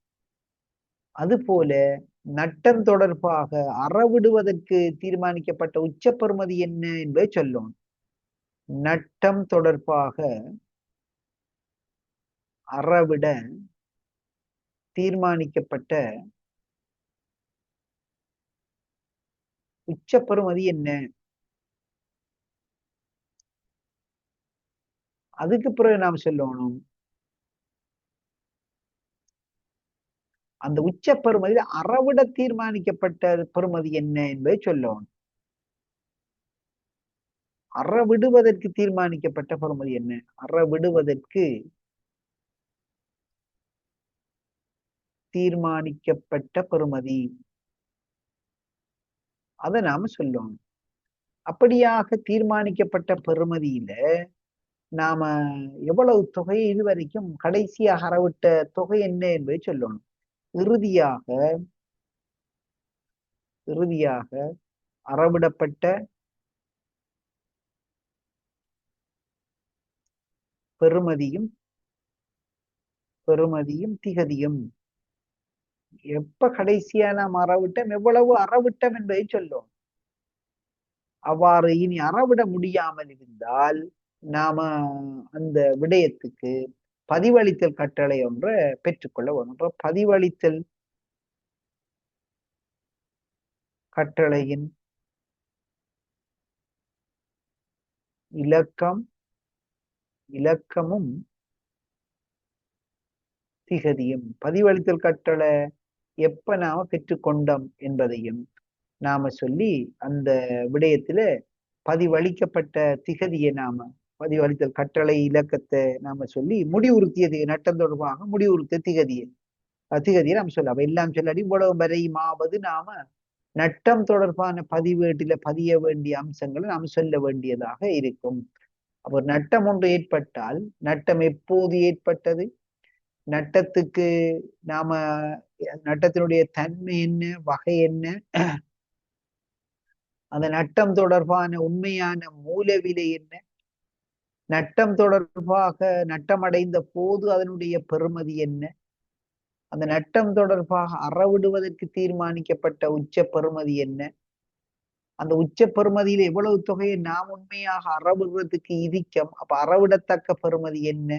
அதுபோல நட்டம் தொடர்பாக அறவிடுவதற்கு தீர்மானிக்கப்பட்ட உச்ச பெறுமதி என்ன என்பதை சொல்லும். நட்டம் தொடர்பாக அறவிட தீர்மானிக்கப்பட்ட உச்ச பெறுமதி என்ன? அதுக்கு பிறகு நாம் சொல்லணும் அந்த உச்ச பெறுமதியில் அறவிட தீர்மானிக்கப்பட்ட பெறுமதி என்ன என்பதை சொல்லணும். அறவிடுவதற்கு தீர்மானிக்கப்பட்ட பெறுமதி என்ன? அறவிடுவதற்கு தீர்மானிக்கப்பட்ட பெறுமதி அதை நாம சொல்லணும். அப்படியாக தீர்மானிக்கப்பட்ட பெறுமதியில நாம எவ்வளவு தொகையை இதுவரைக்கும் கடைசியாக அறவிட்ட தொகை என்ன என்பதை சொல்லணும். இறுதியாக அறவிடப்பட்ட பெறுமதியும் திகதியும் எப்ப கடைசியா நாம் அறவிட்டம் எவ்வளவு அறவிட்டம் என்பதை சொல்லும். அவ்வாறு இனி அறவிட முடியாமல் இருந்தால் நாம அந்த விடயத்துக்கு பதிவளித்தல் கட்டளை ஒன்றை பெற்றுக்கொள்ள வேண்டும். பதிவளித்தல் கட்டளையின் இலக்கமும் திகதியும், பதிவளித்தல் கட்டளை எப்ப நாம பெற்றுக்கொண்டோம் என்பதையும் நாம சொல்லி அந்த விடயத்துல பதிவளிக்கப்பட்ட திகதியை நாம பதிவளித்தல் கட்டளை இலக்கத்தை நாம சொல்லி முடிவுறுத்தியது நட்டம் தொடர்பாக முடிவுறுத்திய திகதியை நாம சொல்லலாம். எல்லாம் சொல்லாடி இவ்வளவு வரையுமாவது நாம நட்டம் தொடர்பான பதிவேட்டில பதிய வேண்டிய அம்சங்களை நாம் சொல்ல வேண்டியதாக இருக்கும். அப்போ நட்டம் ஒன்று ஏற்பட்டால் நட்டம் எப்போது ஏற்பட்டது, நட்டத்துக்கு நாம நட்டத்தினுடைய தன்மை என்ன, வகை என்ன, அந்த நட்டம் தொடர்பான உண்மையான மூல விலை என்ன, நட்டம் தொடர்பாக நட்டமடைந்த போது அதனுடைய பெறுமதி என்ன, அந்த நட்டம் தொடர்பாக அறவிடுவதற்கு தீர்மானிக்கப்பட்ட உச்ச பெறுமதி என்ன, அந்த உச்ச பெறுமதியில எவ்வளவு தொகையை நாம் உண்மையாக அறவிடுறதுக்கு இதிக்கம், அப்ப அறவிடத்தக்க பெறுமதி என்ன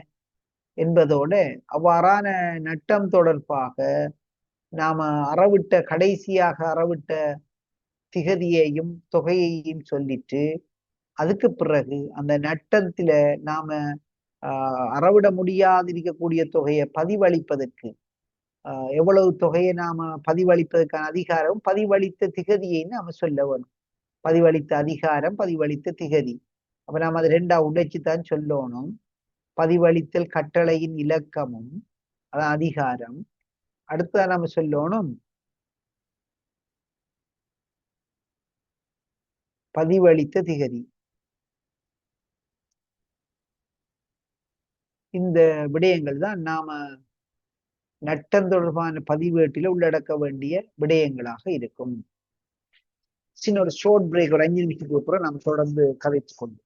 என்பதோட அவ்வாறான நட்டம் தொடர்பாக நாம கடைசியாக அறவிட்ட திகதியையும் தொகையையும் சொல்லிட்டு அதுக்கு பிறகு அந்த நட்டத்துல நாம அறவிட முடியாதிருக்கக்கூடிய தொகையை பதிவளிப்பதற்கு எவ்வளவு தொகையை நாம பதிவளிப்பதற்கான அதிகாரம் பதிவளித்த திகதியை நாம சொல்ல வேணும். பதிவளித்த அதிகாரம், பதிவளித்த திகதி. அப்ப நாம அது ரெண்டா உடைச்சுதான் சொல்லணும். பதிவளித்தல் கட்டளையின் இலக்கமும் அதான் அதிகாரம். அடுத்ததான் நாம சொல்லணும் பதிவளித்த திகதி. இந்த விடயங்கள் தான் நாம நட்டம் தொடர்பான பதிவேட்டில உள்ளடக்க வேண்டிய விடயங்களாக இருக்கும். சின்ன ஒரு ஷோர்ட் பிரேக், ஒரு 5 நிமிஷத்துக்கு அப்புறம் நாம் தொடர்ந்து கதைத்து கொண்டு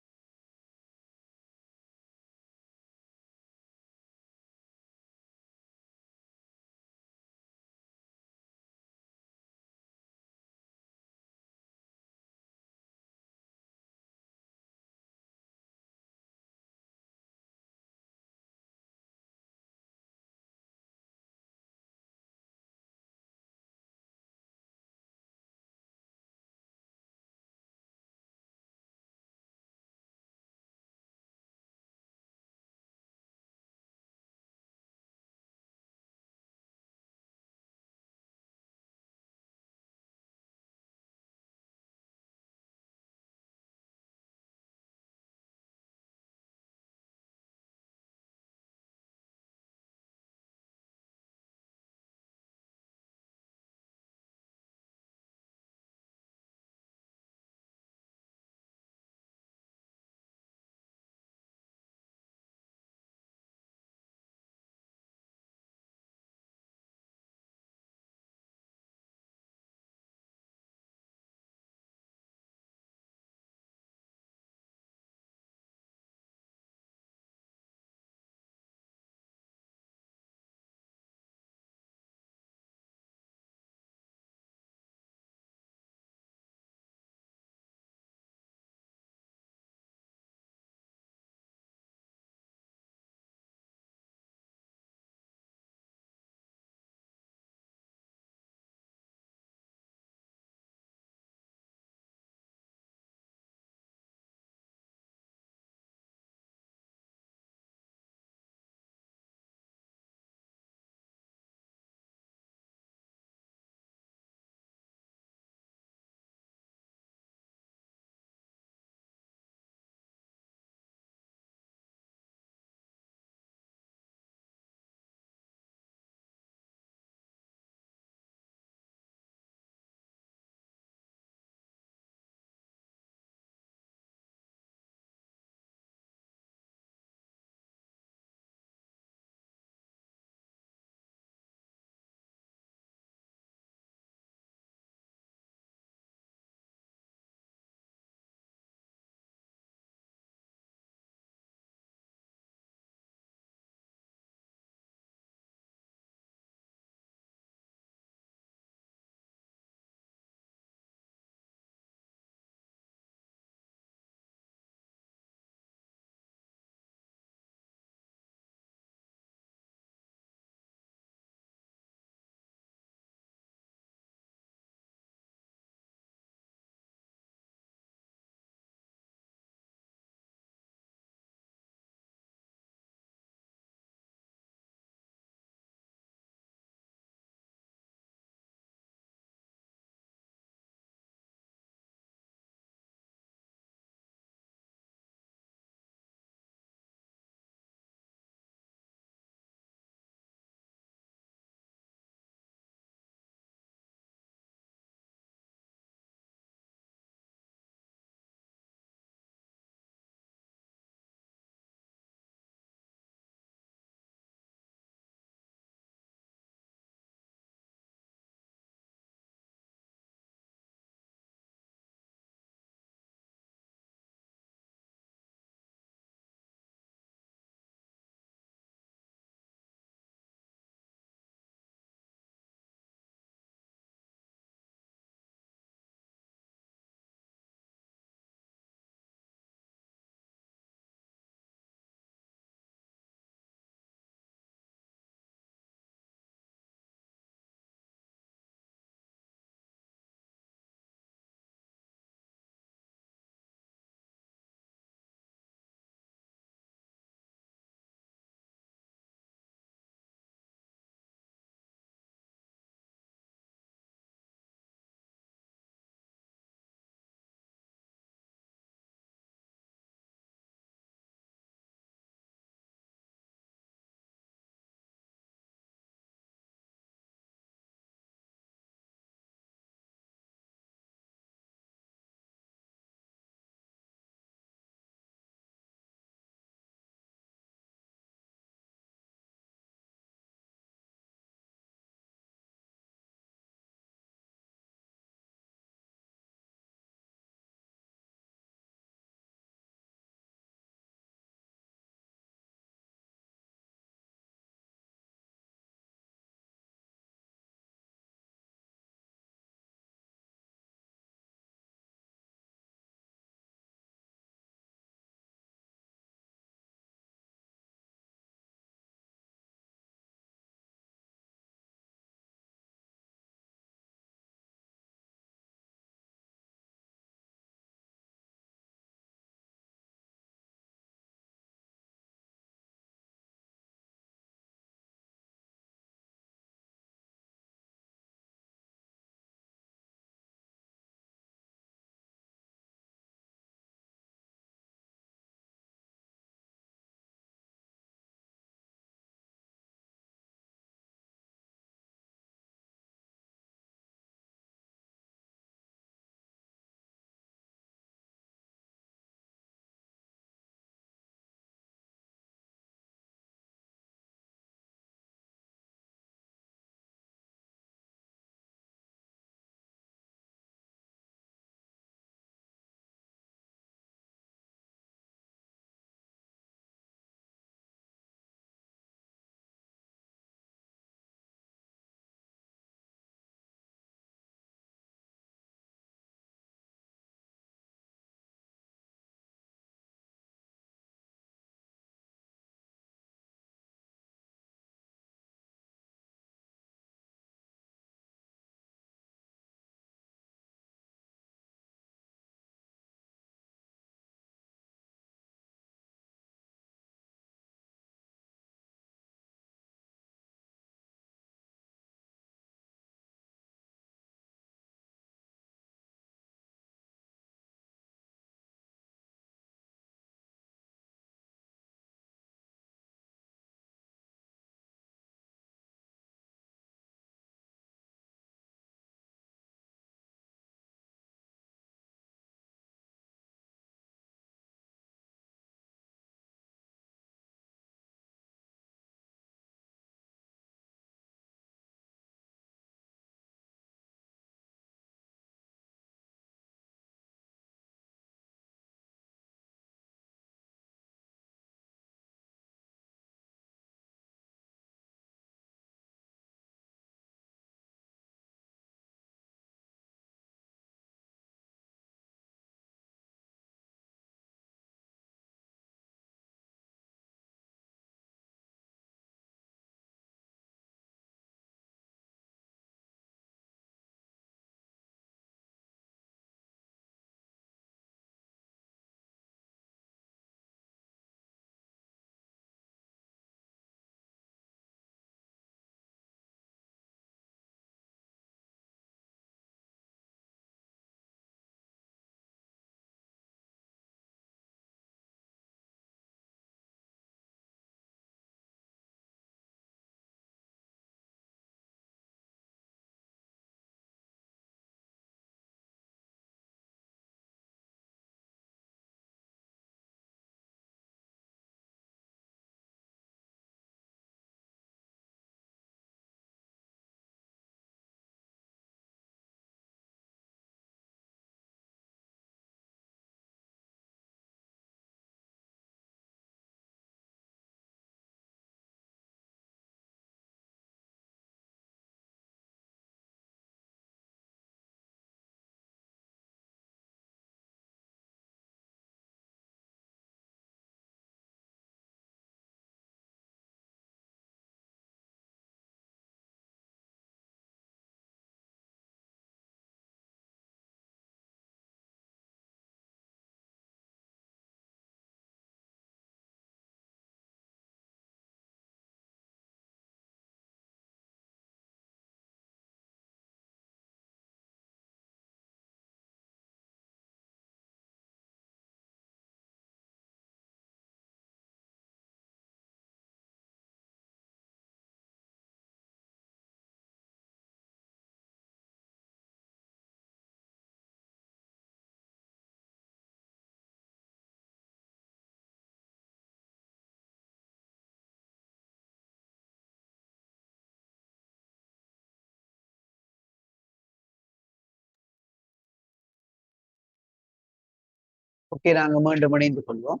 ஓகே, நாங்க மீண்டும் இணைந்து கொள்வோம்.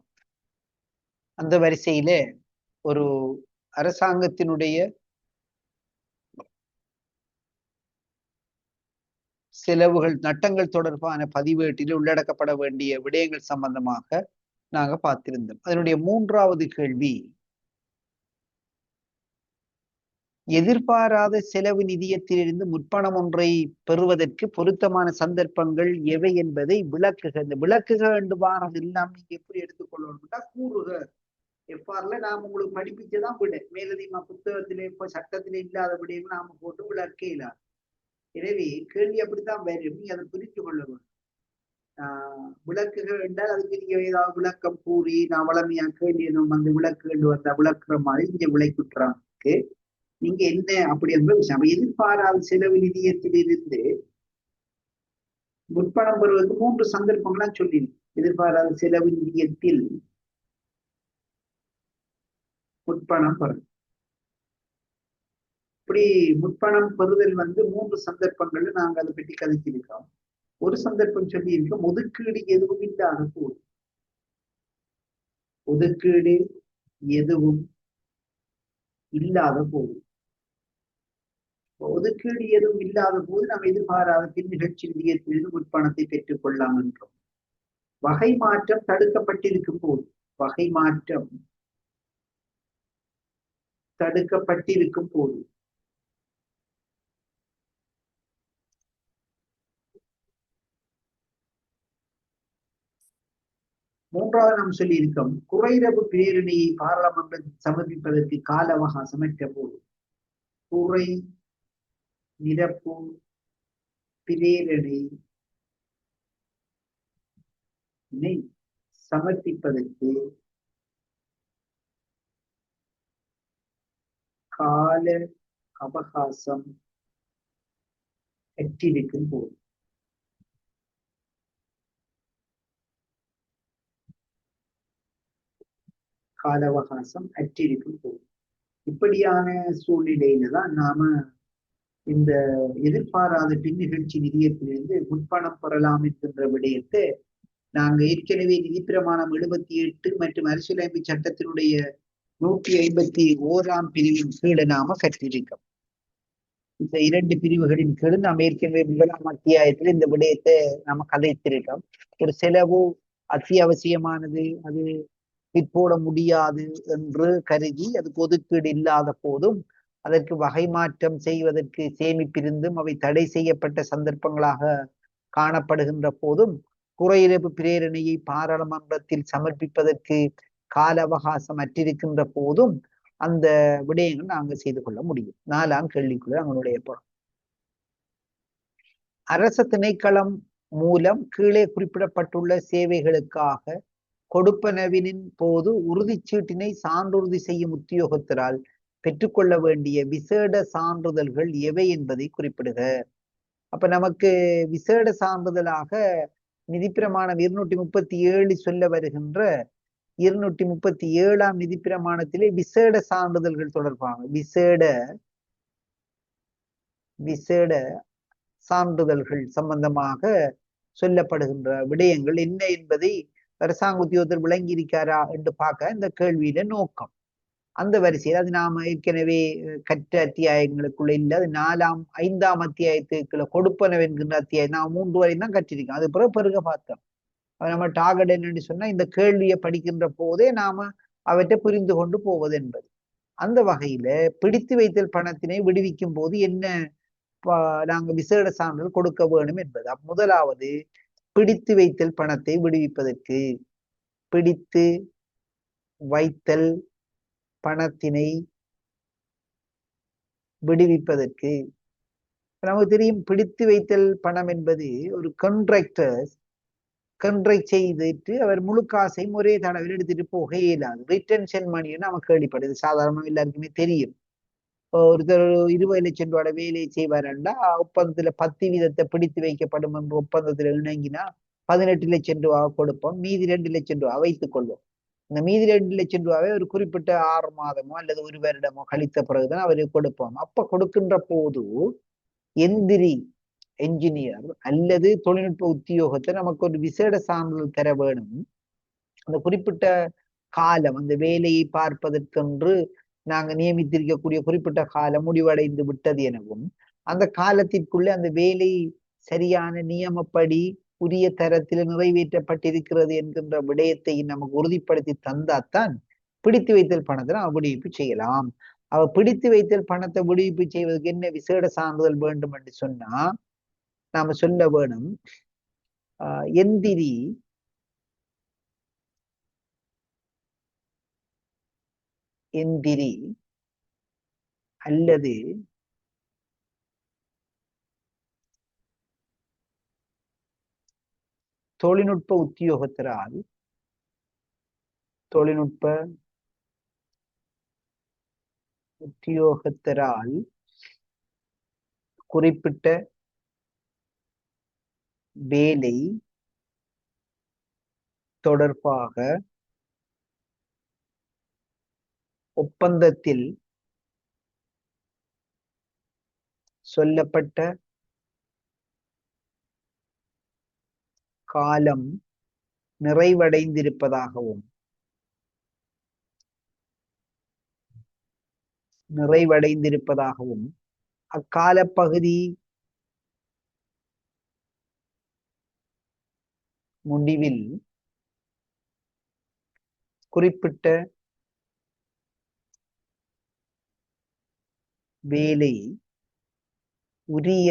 அந்த வரிசையில ஒரு அரசாங்கத்தினுடைய செலவுகள் நட்டங்கள் தொடர்பான பதிவேட்டில் உள்ளடக்கப்பட வேண்டிய விடயங்கள் சம்பந்தமாக நாங்க பார்த்திருந்தோம். அதனுடைய மூன்றாவது கேள்வி, எதிர்பாராத செலவு நிதியத்திலிருந்து முற்பணம் ஒன்றை பெறுவதற்கு பொருத்தமான சந்தர்ப்பங்கள் எவை என்பதை விளக்குக. இந்த விளக்குக என்று வாரம் எல்லாம் நீங்க எப்படி எடுத்துக்கொள்ளணும்னா கூறுக. எவ்வாறுல நாம உங்களுக்கு படிப்பிச்சதான் விட மேலதிகமா புத்தகத்திலே இப்ப சட்டத்திலே இல்லாத விடயங்கள் நாம போட்டு விளக்க இல்லாது. எனவே கேள்வி அப்படித்தான் வரும், நீ அதை புரிந்து கொள்ள வேண்டும். விளக்குகள் என்றால் அதுக்கு நீங்க ஏதாவது விளக்கம் கூறி நான் வளமையா கேள்வி அந்த விளக்குகள் வந்த விளக்குற மாதிரி இங்க விளக்குறாங்க. நீங்க என்ன அப்படி என்ற விஷயம் எதிர்பாராத செலவு நிதியத்திலிருந்து முற்பணம் பெறுவதற்கு 3 சந்தர்ப்பங்கள்லாம் சொல்லி எதிர்பாராத செலவு நிதியத்தில் முற்பணம் பெறும். இப்படி முற்பணம் பெறுதல் 3 சந்தர்ப்பங்கள்ல நாங்க அதை பற்றி கதைச்சிருக்கோம். ஒரு சந்தர்ப்பம் சொல்லி இருக்கோம், ஒதுக்கீடு எதுவும் இல்லாத போது. ஒதுக்கீடு எதுவும் இல்லாத போது, ஒதுக்கீடு எதுவும் இல்லாத போது நாம் எதிர்பாராத பின் நிகழ்ச்சி நிதியத்திலிருந்து முற்பணத்தை பெற்றுக் கொள்ளலாம் என்றோம். வகை மாற்றம் தடுக்கப்பட்டிருக்கும் போது, வகை மாற்றம் தடுக்கப்பட்டிருக்கும் போது, மூன்றாவது நாம் சொல்லி இருக்கோம், குறைரவு பிரேரணையை பாராளுமன்றத்தில் சமர்ப்பிப்பதற்கு கால அவகாசம் அற்ற போது. குறை நிரப்பு பிரேரணை சமர்ப்பிப்பதற்கு கால அவகாசம் அற்றிருக்கும் போது. கால அவகாசம் அற்றிருக்கும் போது இப்படியான சூழ்நிலையில தான் நாம இந்த எதிர்பாராத பின் நிகழ்ச்சி நிதியத்திலிருந்து முற்பணம் பெறலாம் என்கின்ற விடயத்தை நாங்க ஏற்கனவே நிதி பிரமாணம் 78 மற்றும் அரசியலமைப்பு சட்டத்தினுடைய 151 பிரிவின் கீழே நாம கற்றிருக்கோம். இந்த 2 பிரிவுகளின் கீழ் நாம் ஏற்கனவே 1ஆம் அத்தியாயத்தில் இந்த விடயத்தை நாம கதைத்திருக்கோம். ஒரு செலவு அத்தியாவசியமானது, அது பிற்போட முடியாது என்று கருதி அதுக்கு ஒதுக்கீடு இல்லாத போதும், அதற்கு வகை மாற்றம் செய்வதற்கு சேமிப்பிருந்தும் அவை தடை செய்யப்பட்ட சந்தர்ப்பங்களாக காணப்படுகின்ற போதும், குறையிறப்பு பிரேரணையை பாராளுமன்றத்தில் சமர்ப்பிப்பதற்கு கால அவகாசம் அற்றிருக்கின்ற போதும் அந்த விடயங்கள் நாங்க செய்து கொள்ள முடியும். 4ஆம் கேள்விக்குள்ள நம்மளுடைய போறோம். அரச திணைக்களம் மூலம் கீழே குறிப்பிடப்பட்டுள்ள சேவைகளுக்காக கொடுப்பனவினின் போது உறுதிச்சீட்டினை சான்றுறுதி செய்யும் உத்தியோகத்தரால் பெற்றுக்கொள்ள வேண்டிய விசேட சான்றிதழ்கள் எவை என்பதை குறிப்பிடுக. அப்ப நமக்கு விசேட சான்றிதழாக நிதி பிரமாணம் 237 சொல்ல வருகின்ற 237ஆம் நிதி பிரமாணத்திலே விசேட சான்றிதழ்கள் தொடர்பாக விசேட சான்றிதழ்கள் சம்பந்தமாக சொல்லப்படுகின்ற விடயங்கள் என்ன என்பதை அரசாங்க உத்தியோகத்தில் விளங்கி இருக்காரா என்று பார்க்க இந்த கேள்வியில நோக்கம். அந்த வரிசையில் அது நாம ஏற்கனவே கற்ற அத்தியாயங்களுக்குள்ள இல்லை. அது 5ஆம் அத்தியாயத்துக்குள்ள கொடுப்பனவு என்கின்ற அத்தியாயம் நாம் 3 வரையும் தான் கற்றிருக்கோம். அது பிறகு பெருக பார்த்தோம். நம்ம டார்கெட் என்னன்னு சொன்னா இந்த கேள்வியை படிக்கின்ற போதே நாம அவற்றை புரிந்து கொண்டு போவது என்பது. அந்த வகையில பிடித்து வைத்தல் பணத்தினை விடுவிக்கும் போது என்ன நாங்க விசேட சான்றிதழ் கொடுக்க வேணும் என்பது. முதலாவது, பிடித்து வைத்தல் பணத்தை விடுவிப்பதற்கு, பிடித்து வைத்தல் பணத்தினை விடுவிப்பதற்கு நமக்கு தெரியும், பிடித்து வைத்தல் பணம் என்பது ஒரு கான்ட்ராக்டர்ஸ் கண்ட்ராக்ட் செய்துட்டு அவர் முழு காசையும் ஒரே தடவையில் எடுத்துட்டு போக இயலாது. ரிட்டன்ஷன் மணின்னு நமக்கு கேள்விப்படுது, சாதாரணமாக எல்லாருக்குமே தெரியும். ஒருத்தர் 20 லட்சம் ரூபாய் வேலையை செய்வாருண்டா ஒப்பந்தத்துல 10 வீதத்தை பிடித்து வைக்கப்படும் என்று ஒப்பந்தத்துல இணங்கினா 18 லட்சம் ரூபாய் கொடுப்போம், மீதி 2 லட்சம் ரூபாய் வைத்துக் கொள்வோம். இந்த மீதி 2 லட்சம் ரூபாவை ஒரு குறிப்பிட்ட 6 மாதமோ அல்லது 1 வருடமோ கழித்த பிறகுதான் அவருக்கு கொடுப்போம். அப்ப கொடுக்கின்ற போது எந்திரி என்ஜினியர் அல்லது தொழில்நுட்ப உத்தியோகத்தை நமக்கு ஒரு விசேட சான்றிதழ் தர வேணும். அந்த குறிப்பிட்ட காலம், அந்த வேலையை பார்ப்பதற்கென்று நாங்க நியமித்திருக்கக்கூடிய குறிப்பிட்ட காலம் முடிவடைந்து விட்டது எனவும், அந்த காலத்திற்குள்ளே அந்த வேலை சரியான நியமப்படி உரிய தரத்தில் நிறைவேற்றப்பட்டிருக்கிறது என்கின்ற விடயத்தை நமக்கு உறுதிப்படுத்தி தந்தாத்தான் பிடித்து வைத்தல் பணத்தை நாம் விடுவிப்பு செய்யலாம். அவ பிடித்து வைத்தல் பணத்தை விடுவிப்பு செய்வதற்கு என்ன விசேட சான்றிதழ் வேண்டும் என்று சொன்னா நாம சொல்ல வேணும், எந்திரி எந்திரி அல்லது தொழில்நுட்ப உத்தியோகத்தரால் குறிப்பிட்ட வேலை தொடர்பாக ஒப்பந்தத்தில் சொல்லப்பட்ட காலம் நிறைவடைந்திருப்பதாகவும் அக்கால பகுதி முடிவில் குறிப்பிட்ட வேலை உரிய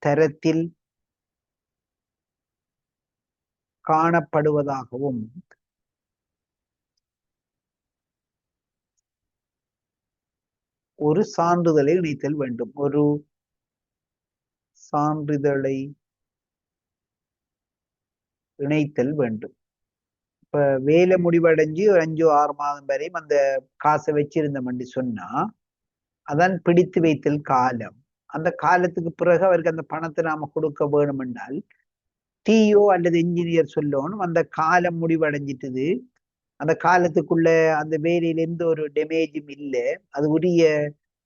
தரத்தில் காணப்படுவதாகவும் ஒரு சான்றிதழை இணைத்தல் வேண்டும். இப்ப வேலை முடிவடைஞ்சு ஒரு 5-6 மாதம் வரையும் அந்த காசை வச்சிருந்தோம்னு சொன்னா அதான் பிடித்து வைத்தல் காலம். அந்த காலத்துக்கு பிறகு அவருக்கு அந்த பணத்தை நாம கொடுக்க வேணும் என்றால் டிஓ அல்லது என்ஜினியர் சொல்லணும், அந்த காலம் முடிவடைஞ்சிட்டுது, அந்த காலத்துக்குள்ள அந்த வேலையில எந்த ஒரு டேமேஜும் இல்லை, அது உரிய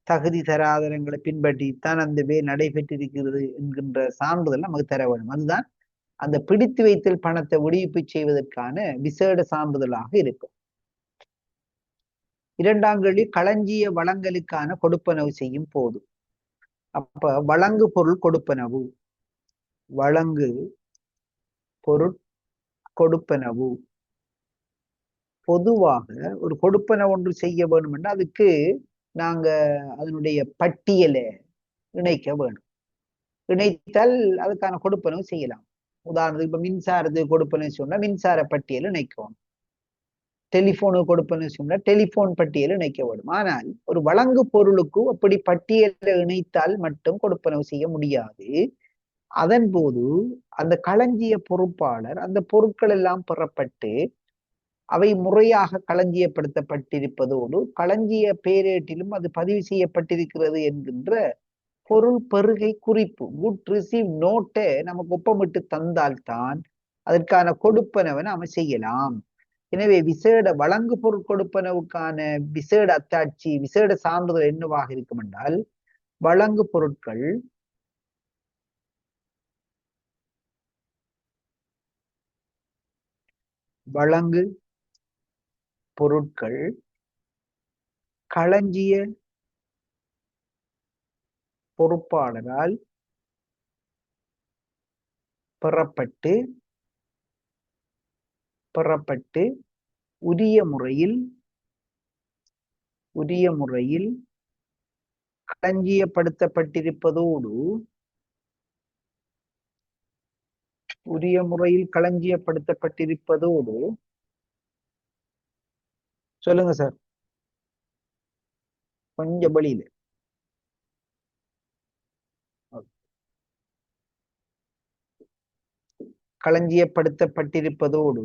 தகுதி தராதரங்களை பின்பற்றித்தான் அந்த வேலை நடைபெற்றிருக்கிறது என்கின்ற சான்றிதழ் நமக்கு தர வேண்டும். அதுதான் அந்த பிடித்து வைத்தல் பணத்தை விடுவிப்பு செய்வதற்கான விசேட சான்றிதழாக இருக்கும். 2ஆம் கேள்வி, களஞ்சிய வழங்கலுக்கான கொடுப்பனவு செய்யும் போது. அப்ப வழங்கு பொருள் கொடுப்பனவு, பொதுவாக ஒரு கொடுப்பனவு ஒன்று செய்ய வேண்டும் என்றால் அதுக்கு நாங்க அதனுடைய பட்டியலை இணைக்க வேணும். இணைத்தால் அதுக்கான கொடுப்பனவு செய்யலாம். உதாரணத்துக்கு இப்ப மின்சாரத்துக்கு கொடுப்பனவு சொன்னா மின்சார பட்டியல் இணைக்கும், டெலிபோனுக்கு கொடுப்பனவு சொன்னா டெலிபோன் பட்டியல் இணைக்க வேண்டும். ஆனால் ஒரு வழங்கு பொருளுக்கு அப்படி பட்டியலை இணைத்தால் மட்டும் கொடுப்பனவு செய்ய முடியாது. அதன் போது அந்த களஞ்சிய பொறுப்பாளர் அந்த பொருட்கள் எல்லாம் பெறப்பட்டு அவை முறையாக களஞ்சியப்படுத்தப்பட்டிருப்பதோடு களஞ்சிய பேரேட்டிலும் அது பதிவு செய்யப்பட்டிருக்கிறது என்கின்ற பொருள் பெறுகை குறிப்பு, குட் ரிசீவ் நோட்டை நமக்கு ஒப்பமிட்டு தந்தால்தான் அதற்கான கொடுப்பனவை நாம செய்யலாம். எனவே விசேட வழங்கு பொருள் கொடுப்பனவுக்கான விசேட அத்தாட்சி, விசேட சான்றிதழ் என்னவாக இருக்கும் என்றால், வழங்கு பொருட்கள் களஞ்சிய பொறுப்பாளரால் பெறப்பட்டு உரிய முறையில் களஞ்சியப்படுத்தப்பட்டிருப்பதோடு சொல்லுங்க சார், கொஞ்சம் வெளியில. களஞ்சியப்படுத்தப்பட்டிருப்பதோடு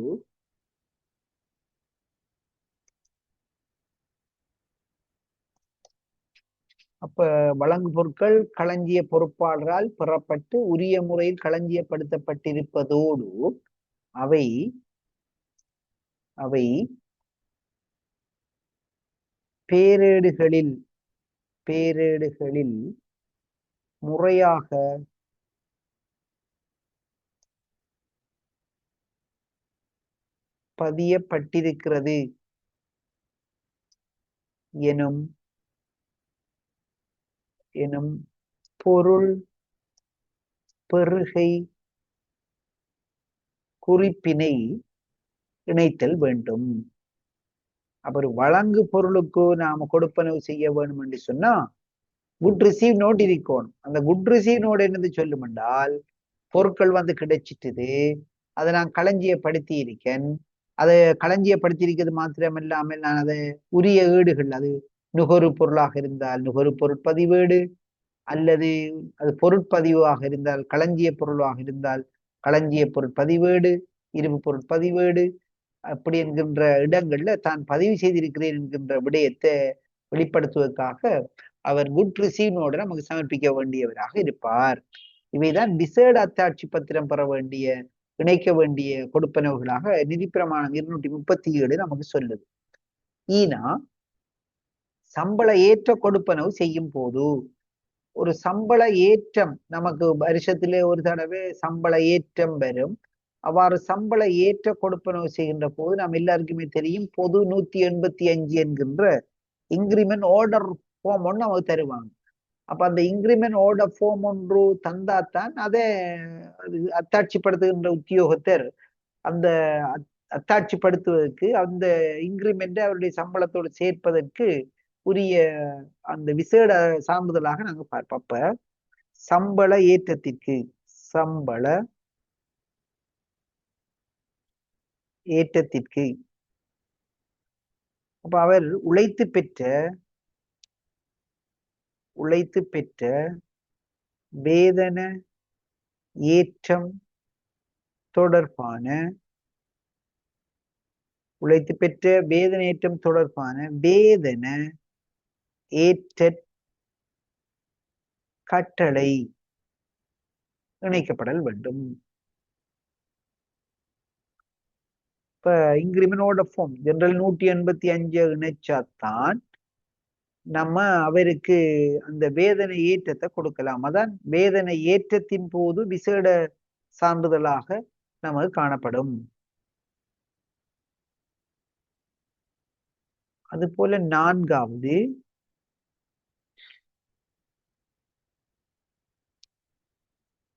அப்ப வழங்கு பொருட்கள் களஞ்சிய பொறுப்பாளரால் பெறப்பட்டு உரிய முறையில் களஞ்சியப்படுத்தப்பட்டிருப்பதோடு அவை பேரேடுகளில் முறையாக பதியப்பட்டிருக்கிறது எனும் எனும் பொருள் பெறுகை குறிப்பினை இணைத்தல் வேண்டும். அப்ப வழங்கு பொருளுக்கு நாம கொடுப்பனவு செய்ய வேணும் என்று சொன்னா குட் ரிசீவ் நோட் இருக்கணும். அந்த குட் ரிசீவ் நோட் என்னது சொல்லும் என்றால் பொருட்கள் வந்து கிடைச்சிட்டுது, அதை நான் களஞ்சியப்படுத்தி இருக்கேன். அதை களஞ்சியப்படுத்தி இருக்கிறது மாத்திரம் இல்லாமல் நான் அதை உரிய ஏடுகள், அது நுகரு பொருளாக இருந்தால் நுகரு பொருட்பதிவேடு, அல்லது அது பொருட்பதிவாக இருந்தால் களஞ்சிய பொருளாக இருந்தால் களஞ்சிய பொருட்பதிவேடு, இருப்பு பொருட்பதிவேடு, அப்படி என்கின்ற இடங்கள்ல தான் பதிவு செய்திருக்கிறேன் என்கின்ற விடயத்தை வெளிப்படுத்துவதற்காக அவர் குட் ரிசீவ்னோடு நமக்கு சமர்ப்பிக்க வேண்டியவராக இருப்பார். இவைதான் விசேட அத்தாட்சி பத்திரம் பெற வேண்டிய இணைக்க வேண்டிய கொடுப்பனவுகளாக நிதிப்பிரமாணம் 237 நமக்கு சொல்லுது. ஈனா சம்பள ஏற்ற கொடுப்பனவு செய்யும் போது ஒரு சம்பள ஏற்றம் நமக்கு வருஷத்திலே ஒரு தடவை சம்பள ஏற்றம் வரும். அவ்வாறு சம்பள ஏற்ற கொடுப்பனவு செய்கின்ற போது நாம் எல்லாருக்குமே தெரியும், பொது 185 என்கின்ற இன்கிரிமெண்ட் ஆர்டர் ஃபார்ம் ஒன்று அவங்க தருவாங்க. அப்ப அந்த இன்கிரிமெண்ட் ஆர்டர் ஃபார்ம் ஒன்று தந்தாத்தான் அதை அத்தாட்சிப்படுத்துகின்ற உத்தியோகத்தர் அந்த அத்தாட்சிப்படுத்துவதற்கு அந்த இன்கிரிமெண்ட் அவருடைய சம்பளத்தோடு சேர்ப்பதற்கு உரிய அந்த விசேட சான்றிதழாக நாங்க பார்ப்போம். அப்ப சம்பள ஏற்றத்திற்கு அப்ப அவர் உழைத்து பெற்ற வேதன ஏற்றம் தொடர்பான வேதன ஏற்ற கட்டளை இணைக்கப்படல் வேண்டும். இப்ப இன்கிரிமெண்டோட ஃபார்ம் ஜெனரல் 185 இணைச்சாத்தான் நம்ம அவருக்கு அந்த வேதனை ஏற்றத்தை கொடுக்கலாம். அதான் வேதனை ஏற்றத்தின் போது விசேட சான்றிதழாக நமக்கு காணப்படும். அது போல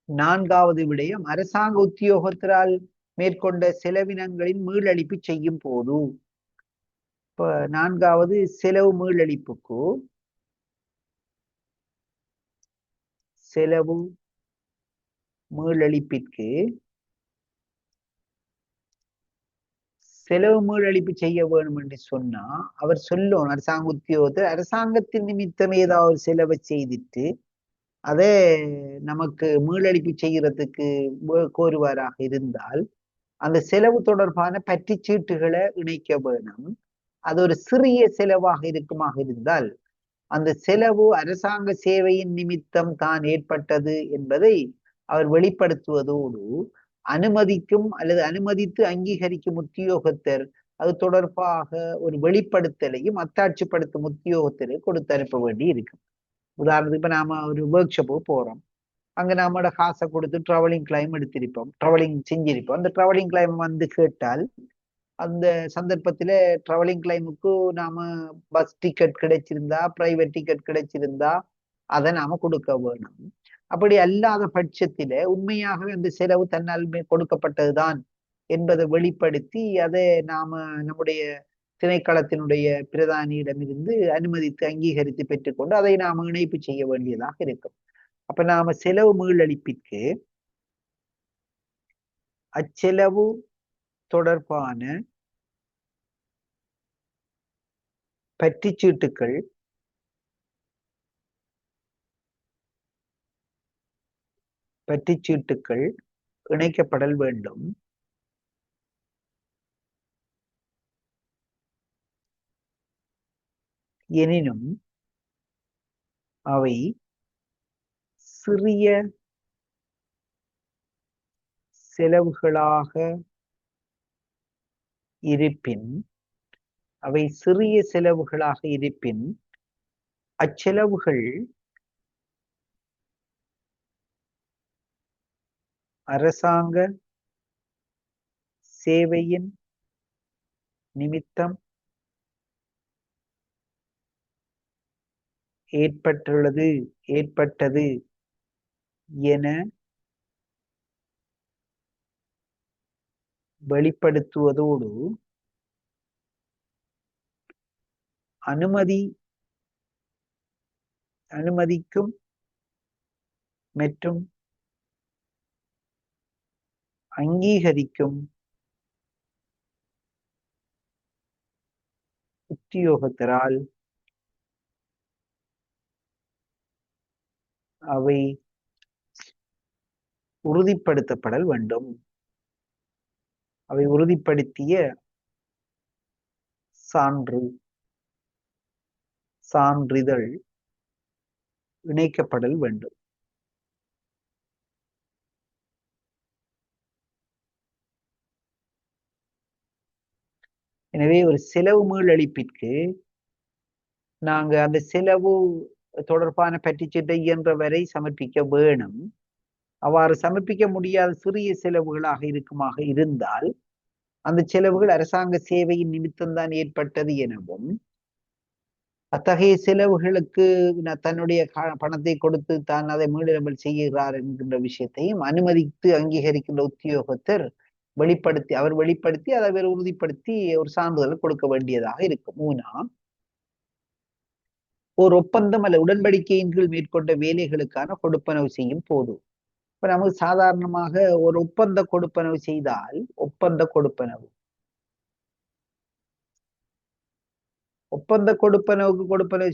நான்காவது விடயம் அரசாங்க உத்தியோகத்தினால் மேற்கொண்ட செலவினங்களின் மீளளிப்பு செய்யும் போது. இப்ப நான்காவது செலவு மீளளிப்புக்கு செலவு மீளளிப்பு செய்ய வேணும் என்று சொன்னா அவர் சொல்லணும், அரசாங்க உத்தியோகத்தில் அரசாங்கத்தின் நிமித்தம் ஏதாவது செலவை செய்துட்டு அதை நமக்கு மீளளிப்பு செய்யறதுக்கு கோருவாராக இருந்தால் அந்த செலவு தொடர்பான பற்றி சீட்டுகளை இணைக்க வேணும். அது ஒரு சிறிய செலவாக இருந்தால் அந்த செலவு அரசாங்க சேவையின் நிமித்தம் தான் ஏற்பட்டது என்பதை அவர் வெளிப்படுத்துவதோடு அனுமதிக்கும் அல்லது அனுமதித்து அங்கீகரிக்கும் உத்தியோகத்தர் அது தொடர்பாக ஒரு வெளிப்படுத்தலையும் அத்தாட்சிப்படுத்தும் உத்தியோகத்தரை கொடுத்து அனுப்ப வேண்டி இருக்கும். உதாரணத்துக்கு இப்ப நாம ஒரு ஒர்க் ஷாப்பு போறோம், அங்க நம்மளோட காசை கொடுத்து டிராவலிங் கிளைம் எடுத்திருப்போம், டிராவலிங் செஞ்சிருப்போம். அந்த டிராவலிங் கிளைம் வந்து கேட்டால் அந்த சந்தர்ப்பத்தில டிராவலிங் கிளைமுக்கு நாம பஸ் டிக்கெட் கிடைச்சிருந்தா, பிரைவேட் டிக்கெட் கிடைச்சிருந்தா அதை நாம கொடுக்க வேணும். அப்படி அல்லாத பட்சத்தில உண்மையாகவே அந்த செலவு தன்னால் கொடுக்கப்பட்டதுதான் என்பதை வெளிப்படுத்தி அதை நாம நம்முடைய திணைக்களத்தினுடைய பிரதானியிடமிருந்து அனுமதித்து அங்கீகரித்து பெற்றுக்கொண்டு அதை நாம இணைப்பு செய்ய வேண்டியதாக இருக்கும். அப்ப நாம செலவு மீளளிப்பிற்கு அச்செலவு தொடர்பான பற்றிச்சீட்டுக்கள் இணைக்கப்படல் வேண்டும். எனினும் அவை சிறிய செலவுகளாக இருப்பின் அச்செலவுகள் அரசாங்க சேவையின் நிமித்தம் ஏற்பட்டது என வெளிப்படுத்துவதோடு அனுமதிக்கும் மற்றும் அங்கீகரிக்கும் உத்தியோகத்தரால் அவை உறுதிப்படுத்தப்படல் வேண்டும். அவை உறுதிப்படுத்திய சான்றிதழ் இணைக்கப்படல் வேண்டும். எனவே ஒரு செலவு மீளளிப்பிற்கு நாங்க அந்த செலவு தொடர்பான பற்றிச்சீட்டை இயன்ற வரை சமர்ப்பிக்க வேணும். அவ்வாறு சமர்ப்பிக்க முடியாத சிறிய செலவுகளாக இருந்தால் அந்த செலவுகள் அரசாங்க சேவையின் நிமித்தம்தான் ஏற்பட்டது எனவும், அத்தகைய செலவுகளுக்கு தன்னுடைய பணத்தை கொடுத்து தான் அதை மீளமல் செய்கிறார் என்கின்ற விஷயத்தையும் அனுமதித்து அங்கீகரிக்கின்ற உத்தியோகத்தர் வெளிப்படுத்தி அதை உறுதிப்படுத்தி ஒரு சான்றிதழ் கொடுக்க வேண்டியதாக இருக்கும். 3, ஒரு ஒப்பந்தம் அல்ல உடன்படிக்கையின் கீழ் மேற்கொண்ட வேலைகளுக்கான கொடுப்பனவு செய்யும் போது, இப்ப நமக்கு சாதாரணமாக ஒரு ஒப்பந்த கொடுப்பனவு செய்தால் ஒப்பந்த கொடுப்பனவு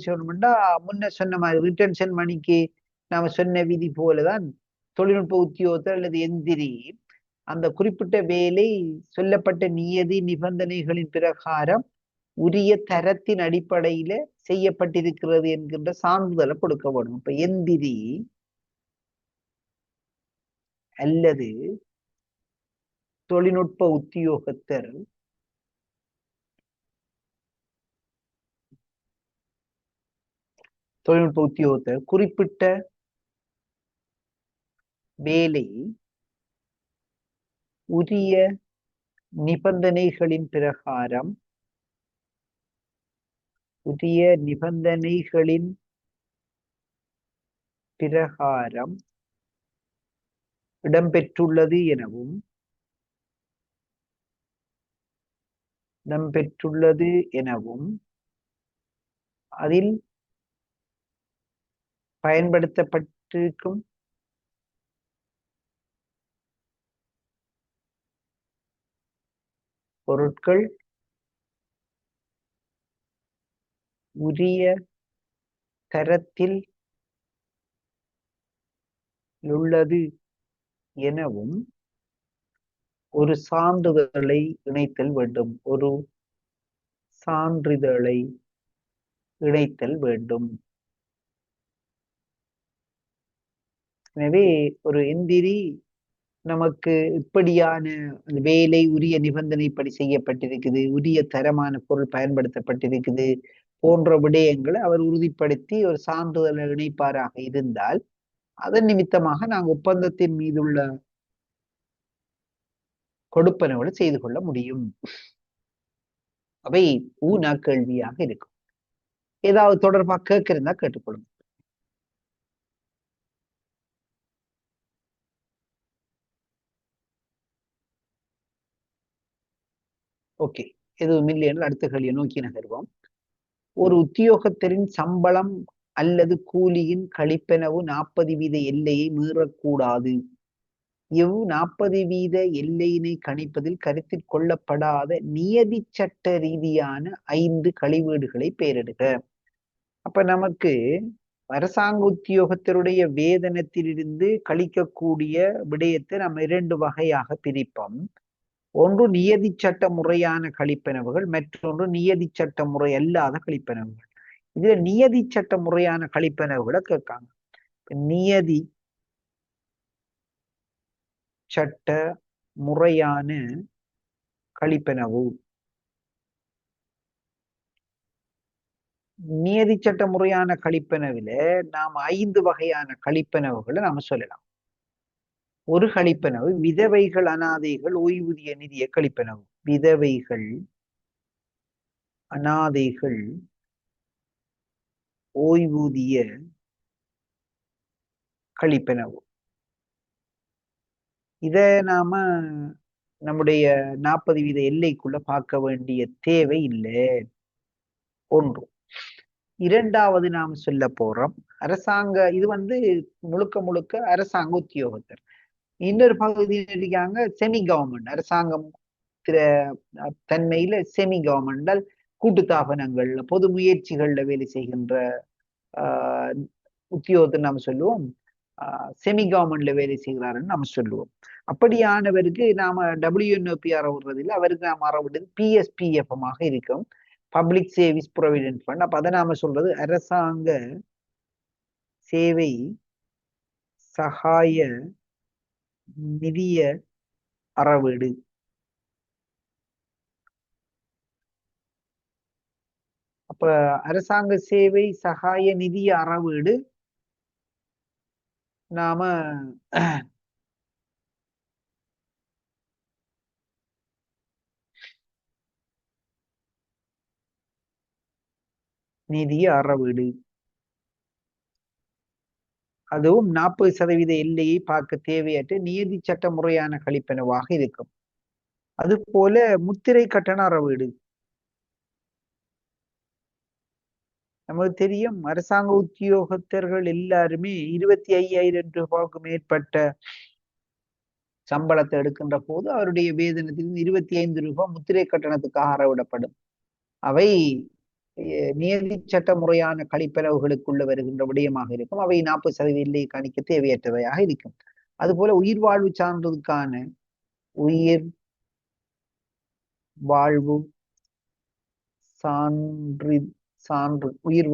சொல்லணும்னா முன்ன சொன்ன மாதிரி ரிட்டன்ஷன் மணிக்கு நாம சொன்ன விதி போலதான் தொழில்நுட்ப உத்தியோகத்தர் அல்லது எந்திரி அந்த குறிப்பிட்ட வேலை சொல்லப்பட்ட நியதி நிபந்தனைகளின் பிரகாரம் உரிய தரத்தின் அடிப்படையில செய்யப்பட்டிருக்கிறது என்கின்ற சான்றிதழை கொடுக்க வேணும். இப்ப எந்திரி அல்லது தொழில்நுட்ப உத்தியோகத்தர் குறிப்பிட்ட வேலை உரிய நிபந்தனைகளின் பிரகாரம் இடம்பெற்றுள்ளது எனவும் அதில் பயன்படுத்தப்பட்டிருக்கும் பொருட்கள் உரிய தரத்தில் உள்ளது எனவும் ஒரு சான்றிதழை இணைத்தல் வேண்டும். எனவே ஒரு எந்திரி நமக்கு இப்படியான வேலை உரிய நிபந்தனைப்படி செய்யப்பட்டிருக்குது, உரிய தரமான பொருள் பயன்படுத்தப்பட்டிருக்குது போன்ற விடயங்களை அவர் உறுதிப்படுத்தி ஒரு சான்றிதழை இணைப்பாராக இருந்தால் அதன் நிமித்தமாக நாங்கள் ஒப்பந்தத்தின் மீதுள்ள கொடுப்பனவுகளை செய்து கொள்ள முடியும். அவை ஊனா கேள்வியாக இருக்கும். ஏதாவது தொடர்பாக கேட்கிறதா கேட்டுக்கொள்ளும். ஓகே, எதுவும் இல்லை என்று அடுத்த கேள்வியை நோக்கி நகர்வோம். ஒரு உத்தியோகத்தரின் சம்பளம் அல்லது கூலியின் கழிப்பெனவு 40% எல்லையை மீறக்கூடாது. 40% எல்லையினை கணிப்பதில் கருத்தில் கொள்ளப்படாத நியதி சட்ட ரீதியான 5 கழிவீடுகளை பெயரிடுக. அப்ப நமக்கு அரசாங்க உத்தியோகத்தருடைய வேதனத்திலிருந்து கழிக்கக்கூடிய விடயத்தை நம்ம 2 வகையாக பிரிப்போம். ஒன்று நியதி சட்ட முறையான கழிப்பெனவுகள், மற்றொன்று நியதி சட்ட முறை அல்லாத கழிப்பெனவுகள். இதுல நியதி சட்ட முறையான கழிப்பெனவுகளை கேட்காங்க. நியதி சட்ட முறையான கழிப்பெனவு, நியதி சட்ட முறையான கழிப்பெனவில நாம் 5 வகையான கழிப்பெனவுகளை நாம சொல்லலாம். ஒரு கழிப்பெனவு விதவைகள் அனாதைகள் ஓய்வூதிய நிதிய கழிப்பெனவு. விதவைகள் அனாதைகள் ஓய்வூதிய கழிப்பெனவு. இத நாம நம்முடைய 40 வீத எல்லைக்குள்ள பார்க்க வேண்டிய தேவை இல்லை. ஒன்று. இரண்டாவது நாம் சொல்ல போறோம் அரசாங்க, இது முழுக்க முழுக்க அரசாங்க உத்தியோகத்தர். இன்னொரு பகுதியில் இருக்காங்க செமி கவர்மெண்ட், அரசாங்கம் தன்மையில செமி கவர்மெண்டல் கூட்டுத்தாபனங்கள்ல பொது முயற்சிகள்ல வேலை செய்கின்ற உத்தியோகத்தை நாம் சொல்லுவோம் செமி கவர்மெண்ட்ல வேலை செய்கிறாருன்னு நம்ம சொல்லுவோம். அப்படியானவருக்கு நாம WNOP அறவிடுறதில்லை, அவருக்கு நாம் அறவிடுறது PSPF இருக்கும், பப்ளிக் சர்வீஸ் ப்ரொவிடென்ட் ஃபண்ட். அப்ப அதை நாம சொல்றது அரசாங்க சேவை சகாய நிதிய அறவீடு. அப்ப அரசாங்க சேவை சகாய நிதிய அறவீடு நாம நிதிய அறவீடு, அதுவும் 40% எல்லையை பார்க்க தேவையற்ற நியதி சட்ட முறையான கழிப்பெனவாக இருக்கும். அது போல முத்திரை கட்டண அறவீடு. நமக்கு தெரியும் அரசாங்க உத்தியோகத்தர்கள் எல்லாருமே 25,000 ரூபாய்க்கு மேற்பட்ட சம்பளத்தை எடுக்கின்ற போது அவருடைய வேதனத்தில் 25 ரூபாய் முத்திரை கட்டணத்துக்காக அறவிடப்படும். அவை நியதி சட்ட முறையான கழிப்பெனவுகளுக்குள்ள வருகின்ற விடயமாக இருக்கும். அவை 40% எல்லையை கணிக்க தேவையற்றவையாக இருக்கும். அதுபோல உயிர் வாழ்வு சான்றிதழுக்கான உயிர் வாழ்வு சான்று உயிர்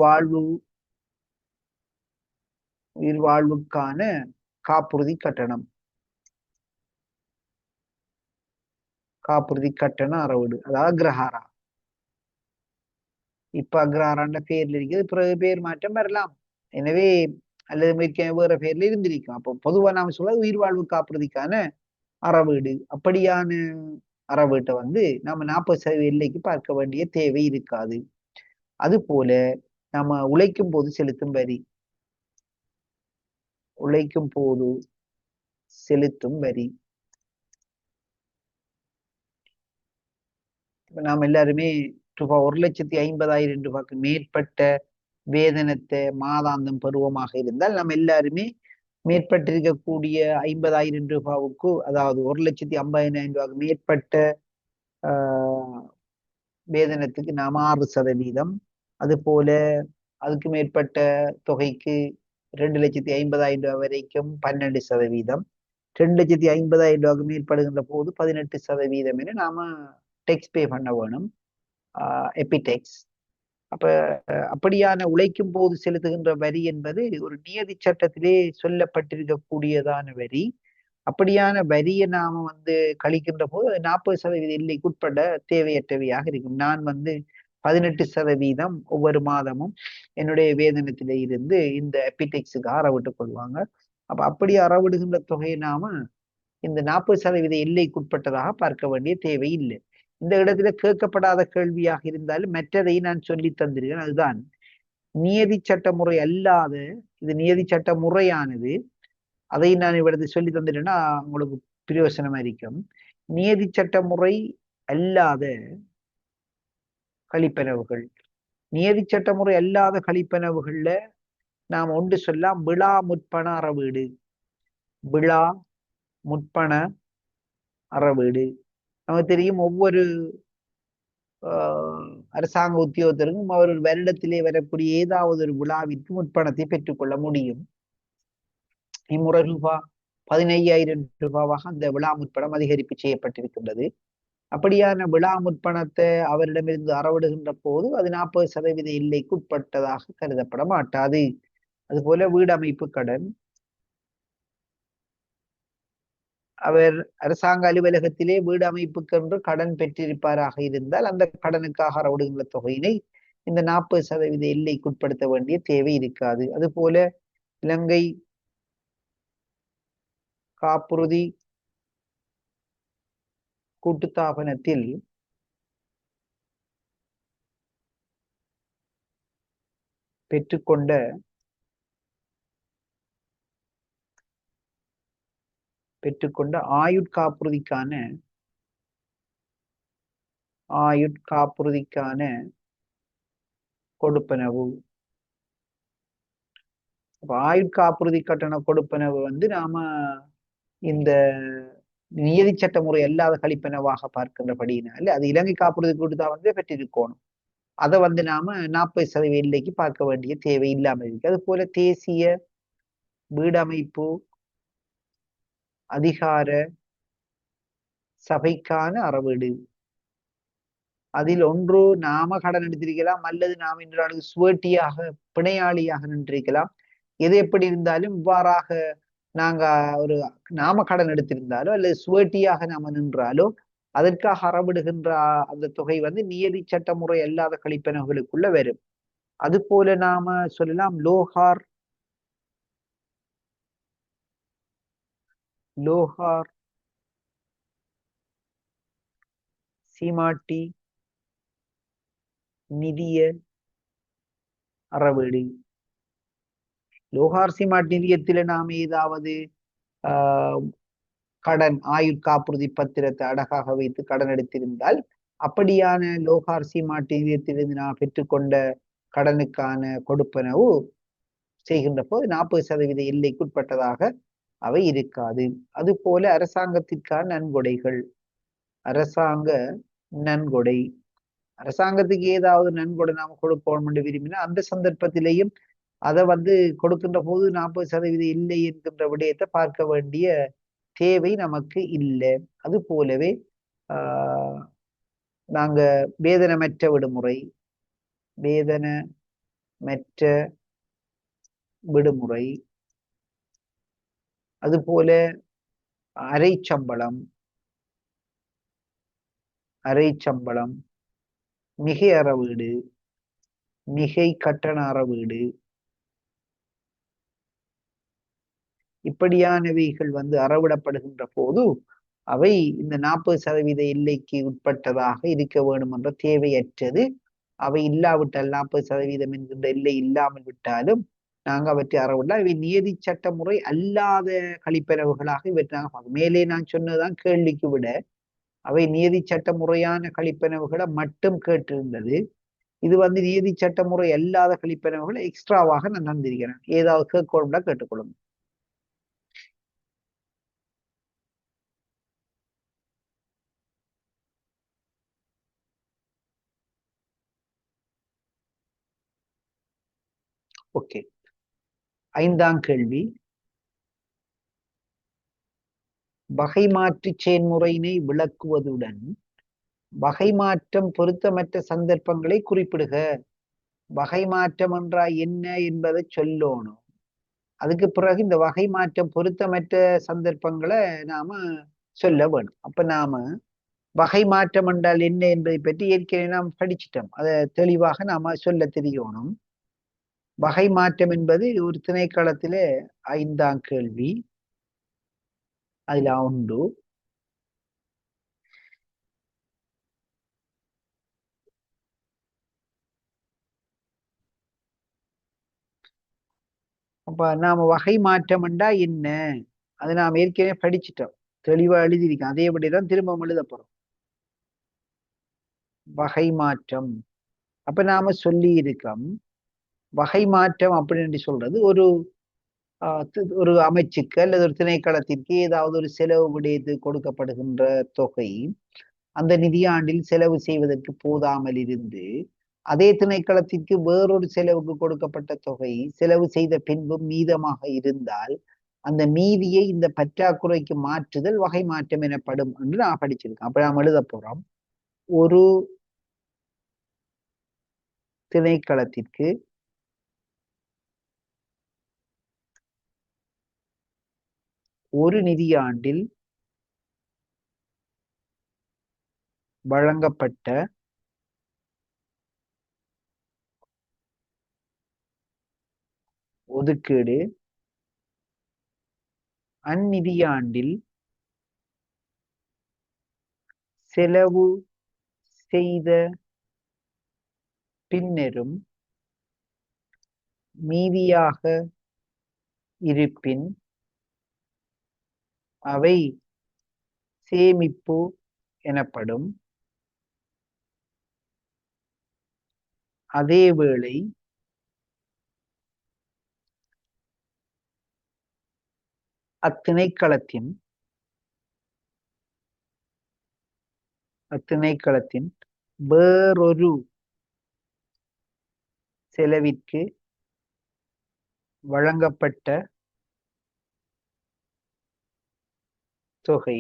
வாழ்வுக்கான காப்புறுதி கட்டணம், காப்புறுதி கட்டண அறவீடு, அதாவது அக்ரஹாரா. இப்ப அக்ரஹாரான்ற பேர்ல இருக்குது, பிறகு பேர் மாற்றம் வரலாம். எனவே அல்லது வேற பேர்ல இருந்திருக்கும். அப்போ பொதுவா நாம சொல்றது உயிர் வாழ்வு காப்புறுதிக்கான அறவீடு. அப்படியான அறவீட்டை நம்ம 40% எல்லைக்கு பார்க்க வேண்டிய தேவை இருக்காது. அது போல நம்ம உழைக்கும் போது செலுத்தும் வரி, உழைக்கும் போது செலுத்தும் வரி. நாம் எல்லாருமே ரூபாய் 1,50,000 ரூபாய்க்கு மேற்பட்ட வேதனத்தை மாதாந்தம் பருவமாக இருந்தால் நம்ம எல்லாருமே மேற்பட்டிருக்கக்கூடிய 50,000 ரூபாவுக்கு, அதாவது 1,50,000 ரூபாய்க்கு மேற்பட்ட வேதனத்துக்கு நாம 6%, அது போல அதுக்கு மேற்பட்ட தொகைக்கு 2,50,000 ரூபாய் வரைக்கும் 12%, 2,50,000 ரூபாய்க்கு மேற்படுகின்ற போது 18% என நாம டெக்ஸ் பே பண்ண வேணும், எபிடெக்ஸ். அப்ப அப்படியான உழைக்கும் போது செலுத்துகின்ற வரி என்பது ஒரு நியதி சட்டத்திலே சொல்லப்பட்டிருக்கக்கூடியதான வரி. அப்படியான வரியை நாம கழிக்கின்ற போது 40% எல்லைக்குட்பட தேவையற்றவையாக இருக்கும். நான் 18% ஒவ்வொரு மாதமும் என்னுடைய வேதனத்திலே இருந்து இந்த எபிடெக்ஸுக்கு அறவிட்டுக் கொள்வாங்க. அப்ப அப்படி அறவிடுகின்ற தொகையை நாம இந்த 40% எல்லைக்குட்பட்டதாக பார்க்க வேண்டிய தேவை இல்லை. இந்த இடத்துல கேட்கப்படாத கேள்வியாக இருந்தாலும் மற்றதை நான் சொல்லி தந்திருக்கேன். அதுதான் நியதி சட்ட முறை அல்லாத, இது நியதி சட்ட முறையானது, அதை நான் இவ்வளவு சொல்லி தந்துட்டேன்னா உங்களுக்கு பிரயோசனமா இருக்கும். நியதி சட்ட முறை அல்லாத கழிப்பெனவுகள், நியதி சட்ட முறை அல்லாத கழிப்பெனவுகள்ல நாம் ஒன்று சொல்லலாம் விழா முற்பண அறவீடு. விழா முற்பண அறவீடு நமக்கு தெரியும், ஒவ்வொரு அரசாங்க உத்தியோகத்தருக்கும் அவர் ஒரு வருடத்திலே வரக்கூடிய ஏதாவது ஒரு விழாவிற்கு முற்பணத்தை பெற்றுக்கொள்ள முடியும். இம்முறை ரூபாய் 15,000 ரூபாவாக அந்த விழா முற்பணம் அதிகரிப்பு செய்யப்பட்டிருக்கின்றது. அப்படியான விழா முற்பணத்தை அவரிடமிருந்து அறவிடுகின்ற போது அது 40% எல்லைக்கு உட்பட்டதாக கருதப்பட மாட்டாது. அதுபோல வீடமைப்பு கடன், அவர் அரசாங்க அலுவலகத்திலே வீடு அமைப்புக்கென்று கடன் பெற்றிருப்பாராக இருந்தால் அந்த கடனுக்காக அறவிடுகின்ற தொகையினை இந்த 40% எல்லைக்குட்படுத்த வேண்டிய தேவை இருக்காது. அதுபோல இலங்கை காப்புறுதி கூட்டுத்தாபனத்தில் பெற்றுக்கொண்ட ஆயுட்காப்புறுதிக்கான கொடுப்பனவு. ஆயுட்காப்புறுதி கட்டண கொடுப்பனவு நாம இந்த நியதி சட்ட முறை அல்லாத கழிப்பனவாக பார்க்கின்றபடியினால அது இலங்கை காப்புறுதி கூட்டுதான் பெற்றிருக்கணும். அதை நாம 40% எல்லைக்கு பார்க்க வேண்டிய தேவை இல்லாமல் இருக்கு. அது போல தேசிய வீடமைப்பு அதிகார சபைக்கான அறவீடு, அதில் ஒன்று நாம கடன் எடுத்திருக்கலாம் அல்லது நாம் இன்று சுவட்டியாக பிணையாளியாக நின்றிருக்கலாம். எது எப்படி இருந்தாலும் இவ்வாறாக நாங்க ஒரு நாம கடன் எடுத்திருந்தாலோ அல்லது சுவட்டியாக நாம நின்றாலோ அதற்காக அறவிடுகின்ற அந்த தொகை நியதி சட்ட முறை அல்லாத கழிப்பனவுகளுக்குள்ள வரும். அது போல நாம சொல்லலாம் லோகார் சீமாட்டி நிதிய அறவீடு. லோகார் சீமாட்டி நிதியத்தில நாம் ஏதாவது கடன் ஆயுட்காப்புறுதி பத்திரத்தை அடகாக வைத்து கடன் எடுத்திருந்தால் அப்படியான லோகார் சீமாட்டி நிதியத்திலிருந்து நாம் பெற்றுக்கொண்ட கடனுக்கான கொடுப்பனவு செய்கின்ற போது 40% எல்லைக்குட்பட்டதாக அவை இருக்காது. அது போல அரசாங்கத்திற்கான நன்கொடைகள், அரசாங்க நன்கொடை, அரசாங்கத்துக்கு ஏதாவது நன்கொடை நாம கொடுப்போம் என்று விரும்பினா அந்த சந்தர்ப்பத்திலேயும் அதை கொடுக்கின்ற போது 40% இல்லை என்கின்ற விடயத்தை பார்க்க வேண்டிய தேவை நமக்கு இல்லை. அது போலவே நாங்க வேதனமற்ற விடுமுறை, அது போல அரை சம்பளம், மிகை அறவீடு, மிகை கட்டண அறவீடு, இப்படியானவைகள் அறவிடப்படுகின்ற போது அவை இந்த 40% எல்லைக்கு உட்பட்டதாக இருக்க வேண்டும் என்ற தேவையற்றது. அவை இல்லாவிட்டால் 40% என்கின்ற எல்லை இல்லாமல் விட்டாலும் நாங்க அவற்றை அறவிடலாம். இவை நியதி சட்ட முறை அல்லாத கழிப்பனவுகளாக இவற்றை நாங்கள் பார்க்கணும். மேலே நான் சொன்னதுதான் கேள்விக்கு விட அவை நியதி சட்ட முறையான கழிப்பனவுகளை மட்டும் கேட்டிருந்தது. இது நியதி சட்ட முறை அல்லாத கழிப்பனவுகளை எக்ஸ்ட்ராவாக நான் தந்திருக்கிறேன். ஏதாவது கேட்கணும்னா கேட்டுக்கொள்ளுங்க. ஓகே, 5ஆம் கேள்வி. வகை மாற்றி செயன்முறையினை விளக்குவதுடன் வகை மாற்றம் பொருத்தமற்ற சந்தர்ப்பங்களை குறிப்பிடுக. வகை மாற்றம் என்றால் என்ன என்பதை சொல்லணும். அதுக்கு பிறகு இந்த வகை மாற்றம் பொருத்தமற்ற சந்தர்ப்பங்களை நாம சொல்ல வேணும். அப்ப நாம வகை மாற்றம் என்றால் என்ன என்பதை பற்றி ஏற்கனவே நாம் படிச்சிட்டோம். அதை தெளிவாக நாம சொல்ல தெரியணும். வகை மாற்றம் என்பது ஒரு திணைக்களத்தில 5ஆம் கேள்வி. அதுல உண்டு. அப்ப நாம வகை மாற்றம் என்றா என்ன, அதை நாம் ஏற்கனவே படிச்சிட்டோம், தெளிவா எழுதியிருக்கோம். அதே படிதான் திரும்ப எழுத போறோம். வகை மாற்றம் அப்ப நாம சொல்லி இருக்கோம், வகை மாற்றம் அப்படின்னு சொல்றது ஒரு அமைச்சுக்கு அல்லது ஒரு திணைக்களத்திற்கு ஏதாவது ஒரு செலவு விடைத்து கொடுக்கப்படுகின்ற தொகை அந்த நிதியாண்டில் செலவு செய்வதற்கு போதாமல் இருந்து அதே திணைக்களத்திற்கு வேறொரு செலவுக்கு கொடுக்கப்பட்ட தொகை செலவு செய்த பின்பும் மீதமாக இருந்தால் அந்த மீதியை இந்த பற்றாக்குறைக்கு மாற்றுதல் வகை மாற்றம் எனப்படும் என்று நான் படிச்சிருக்கேன். அப்ப நாம் எழுத போறோம், ஒரு திணைக்களத்திற்கு ஒரு நிதியாண்டில் வழங்கப்பட்ட ஒதுக்கீடு அந்நிதியாண்டில் செலவு செய்த பின்னரும் மீதியாக இருப்பின் அவை சேமிப்பு எனப்படும். அதேவேளை அத்திணைக்களத்தின் வேறொரு செலவிற்கு வழங்கப்பட்ட தொகை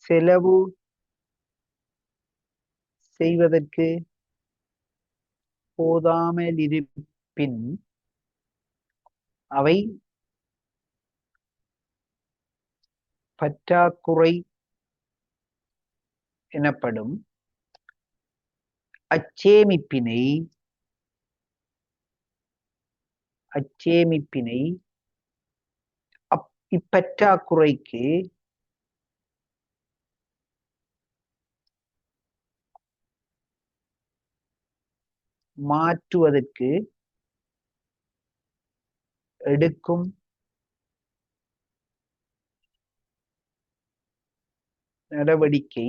செலவு செய்வதற்கு போதாமலிருப்பின் அவை பற்றாக்குறை எனப்படும். அச்சேமிப்பினை இப்பற்றாக்குறைக்கு மாற்றுவதற்கு எடுக்கும் நடவடிக்கை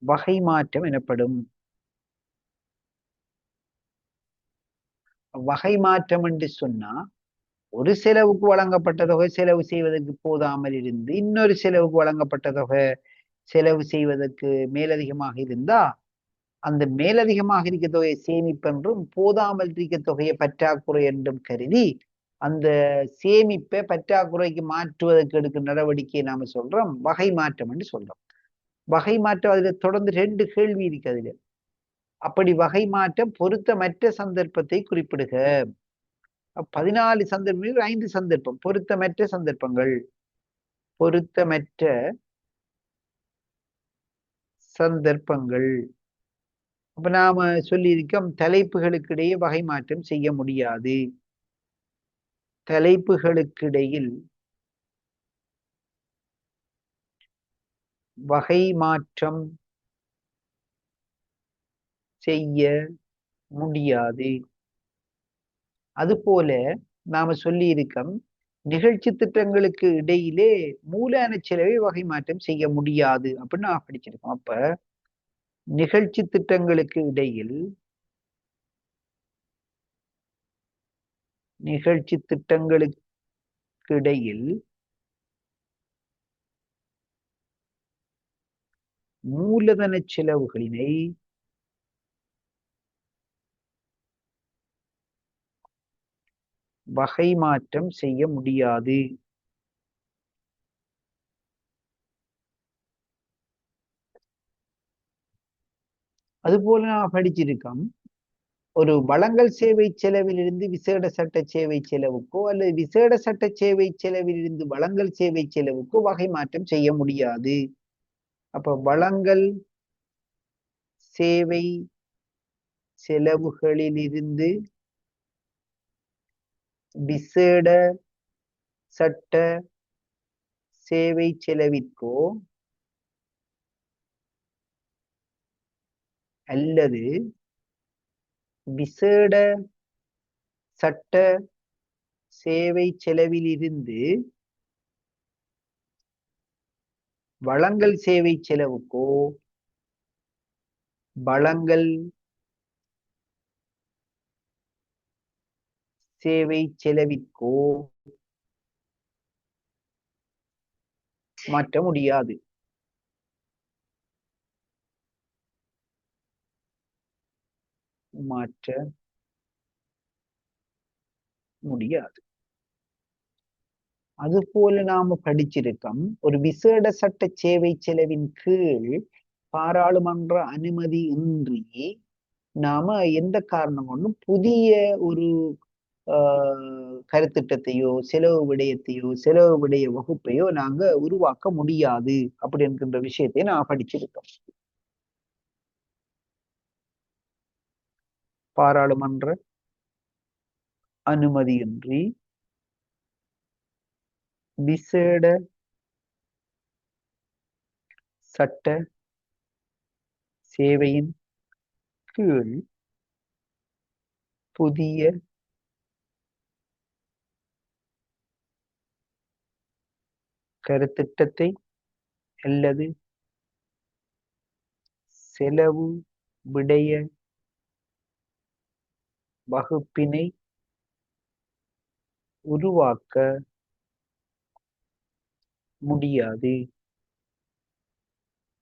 வகை மாற்றம் எனப்படும். வகை மாற்றம் என்று சொன்னா, ஒரு செலவுக்கு வழங்கப்பட்ட தொகை செலவு செய்வதற்கு போதாமல் இருந்து இன்னொரு செலவுக்கு வழங்கப்பட்ட தொகை செலவு செய்வதற்கு மேலதிகமாக இருந்தா அந்த மேலதிகமாக இருக்க தொகையை சேமிப்பென்றும் போதாமல் இருக்க தொகையை பற்றாக்குறை என்றும் கருதி அந்த சேமிப்பை பற்றாக்குறைக்கு மாற்றுவதற்கு எடுக்கும் நடவடிக்கையை நாம சொல்றோம் வகை மாற்றம் என்று சொல்றோம். வகை மாற்றம் அதுல தொடர்ந்து 2 கேள்வி இருக்கு அதுல. அப்படி வகை மாற்றம் பொருத்தமற்ற சந்தர்ப்பத்தை குறிப்பிடுக. 14 சந்தர்ப்பங்கள் 5 சந்தர்ப்பம். பொருத்தமற்ற சந்தர்ப்பங்கள். அப்ப நாம சொல்லியிருக்கோம் தலைப்புகளுக்கிடையே வகை மாற்றம் செய்ய முடியாது. தலைப்புகளுக்கிடையில் வகை மாற்றம் செய்ய முடியாது. அதுபோல நாம சொல்லியிருக்கோம் நிகழ்ச்சி திட்டங்களுக்கு இடையிலே மூலதன செலவை வகை மாற்றம் செய்ய முடியாது அப்படின்னு நான் படிச்சிருக்கோம். அப்ப நிகழ்ச்சி திட்டங்களுக்கு இடையில் மூலதன செலவுகளினை வகை மாற்றம் செய்ய முடியாது. அதுபோல நான் படிச்சிருக்கோம் ஒரு வழங்கல் சேவை செலவிலிருந்து விசேட சட்ட சேவை செலவுக்கோ அல்லது விசேட சட்ட சேவை செலவிலிருந்து வழங்கல் சேவை செலவுக்கோ வகை மாற்றம் செய்ய முடியாது. அப்ப வழங்கல் சேவை செலவுகளிலிருந்து விசேட சட்ட சேவை செலவிற்கோ அல்லது விசேட சட்ட சேவை செலவிலிருந்து வழங்கல் சேவை செலவுக்கோ வழங்கல் சேவை செலவிற்கோ மாற்ற முடியாது. அதுபோல நாம படிச்சிருக்கோம் ஒரு விசேட சட்ட சேவை செலவின் கீழ் பாராளுமன்ற அனுமதி இன்றி நாம எந்த காரணம் கொண்டும் புதிய ஒரு கருத்திட்டத்தையோ செலவு விடய வகுப்பையோ நாங்க உருவாக்க முடியாது அப்படி என்கின்ற விஷயத்தை நான் படிச்சிருக்கோம். பாராளுமன்ற அனுமதியின்றி விசேட சட்ட சேவையின் கீழ் புதிய கருத்திட்டத்தை அல்லது செலவு விடய வகுப்பினை உருவாக்க முடியாது.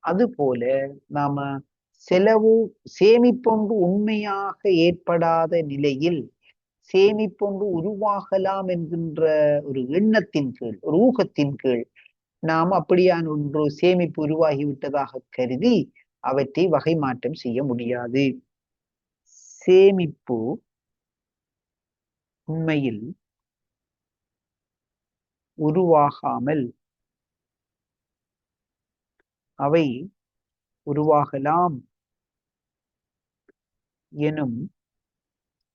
அதுபோல நாம செலவு சேமிப்பொன்று உண்மையாக ஏற்படாத நிலையில் சேமிப்பொன்று உருவாகலாம் என்கின்ற ஒரு எண்ணத்தின் கீழ், ஒரு ஊகத்தின் கீழ் நாம் அப்படியான ஒன்று சேமிப்பு உருவாகிவிட்டதாக கருதி அவற்றை வகை மாற்றம் செய்ய முடியாது. சேமிப்பு உண்மையில் உருவாகாமல் அவை உருவாகலாம் எனும்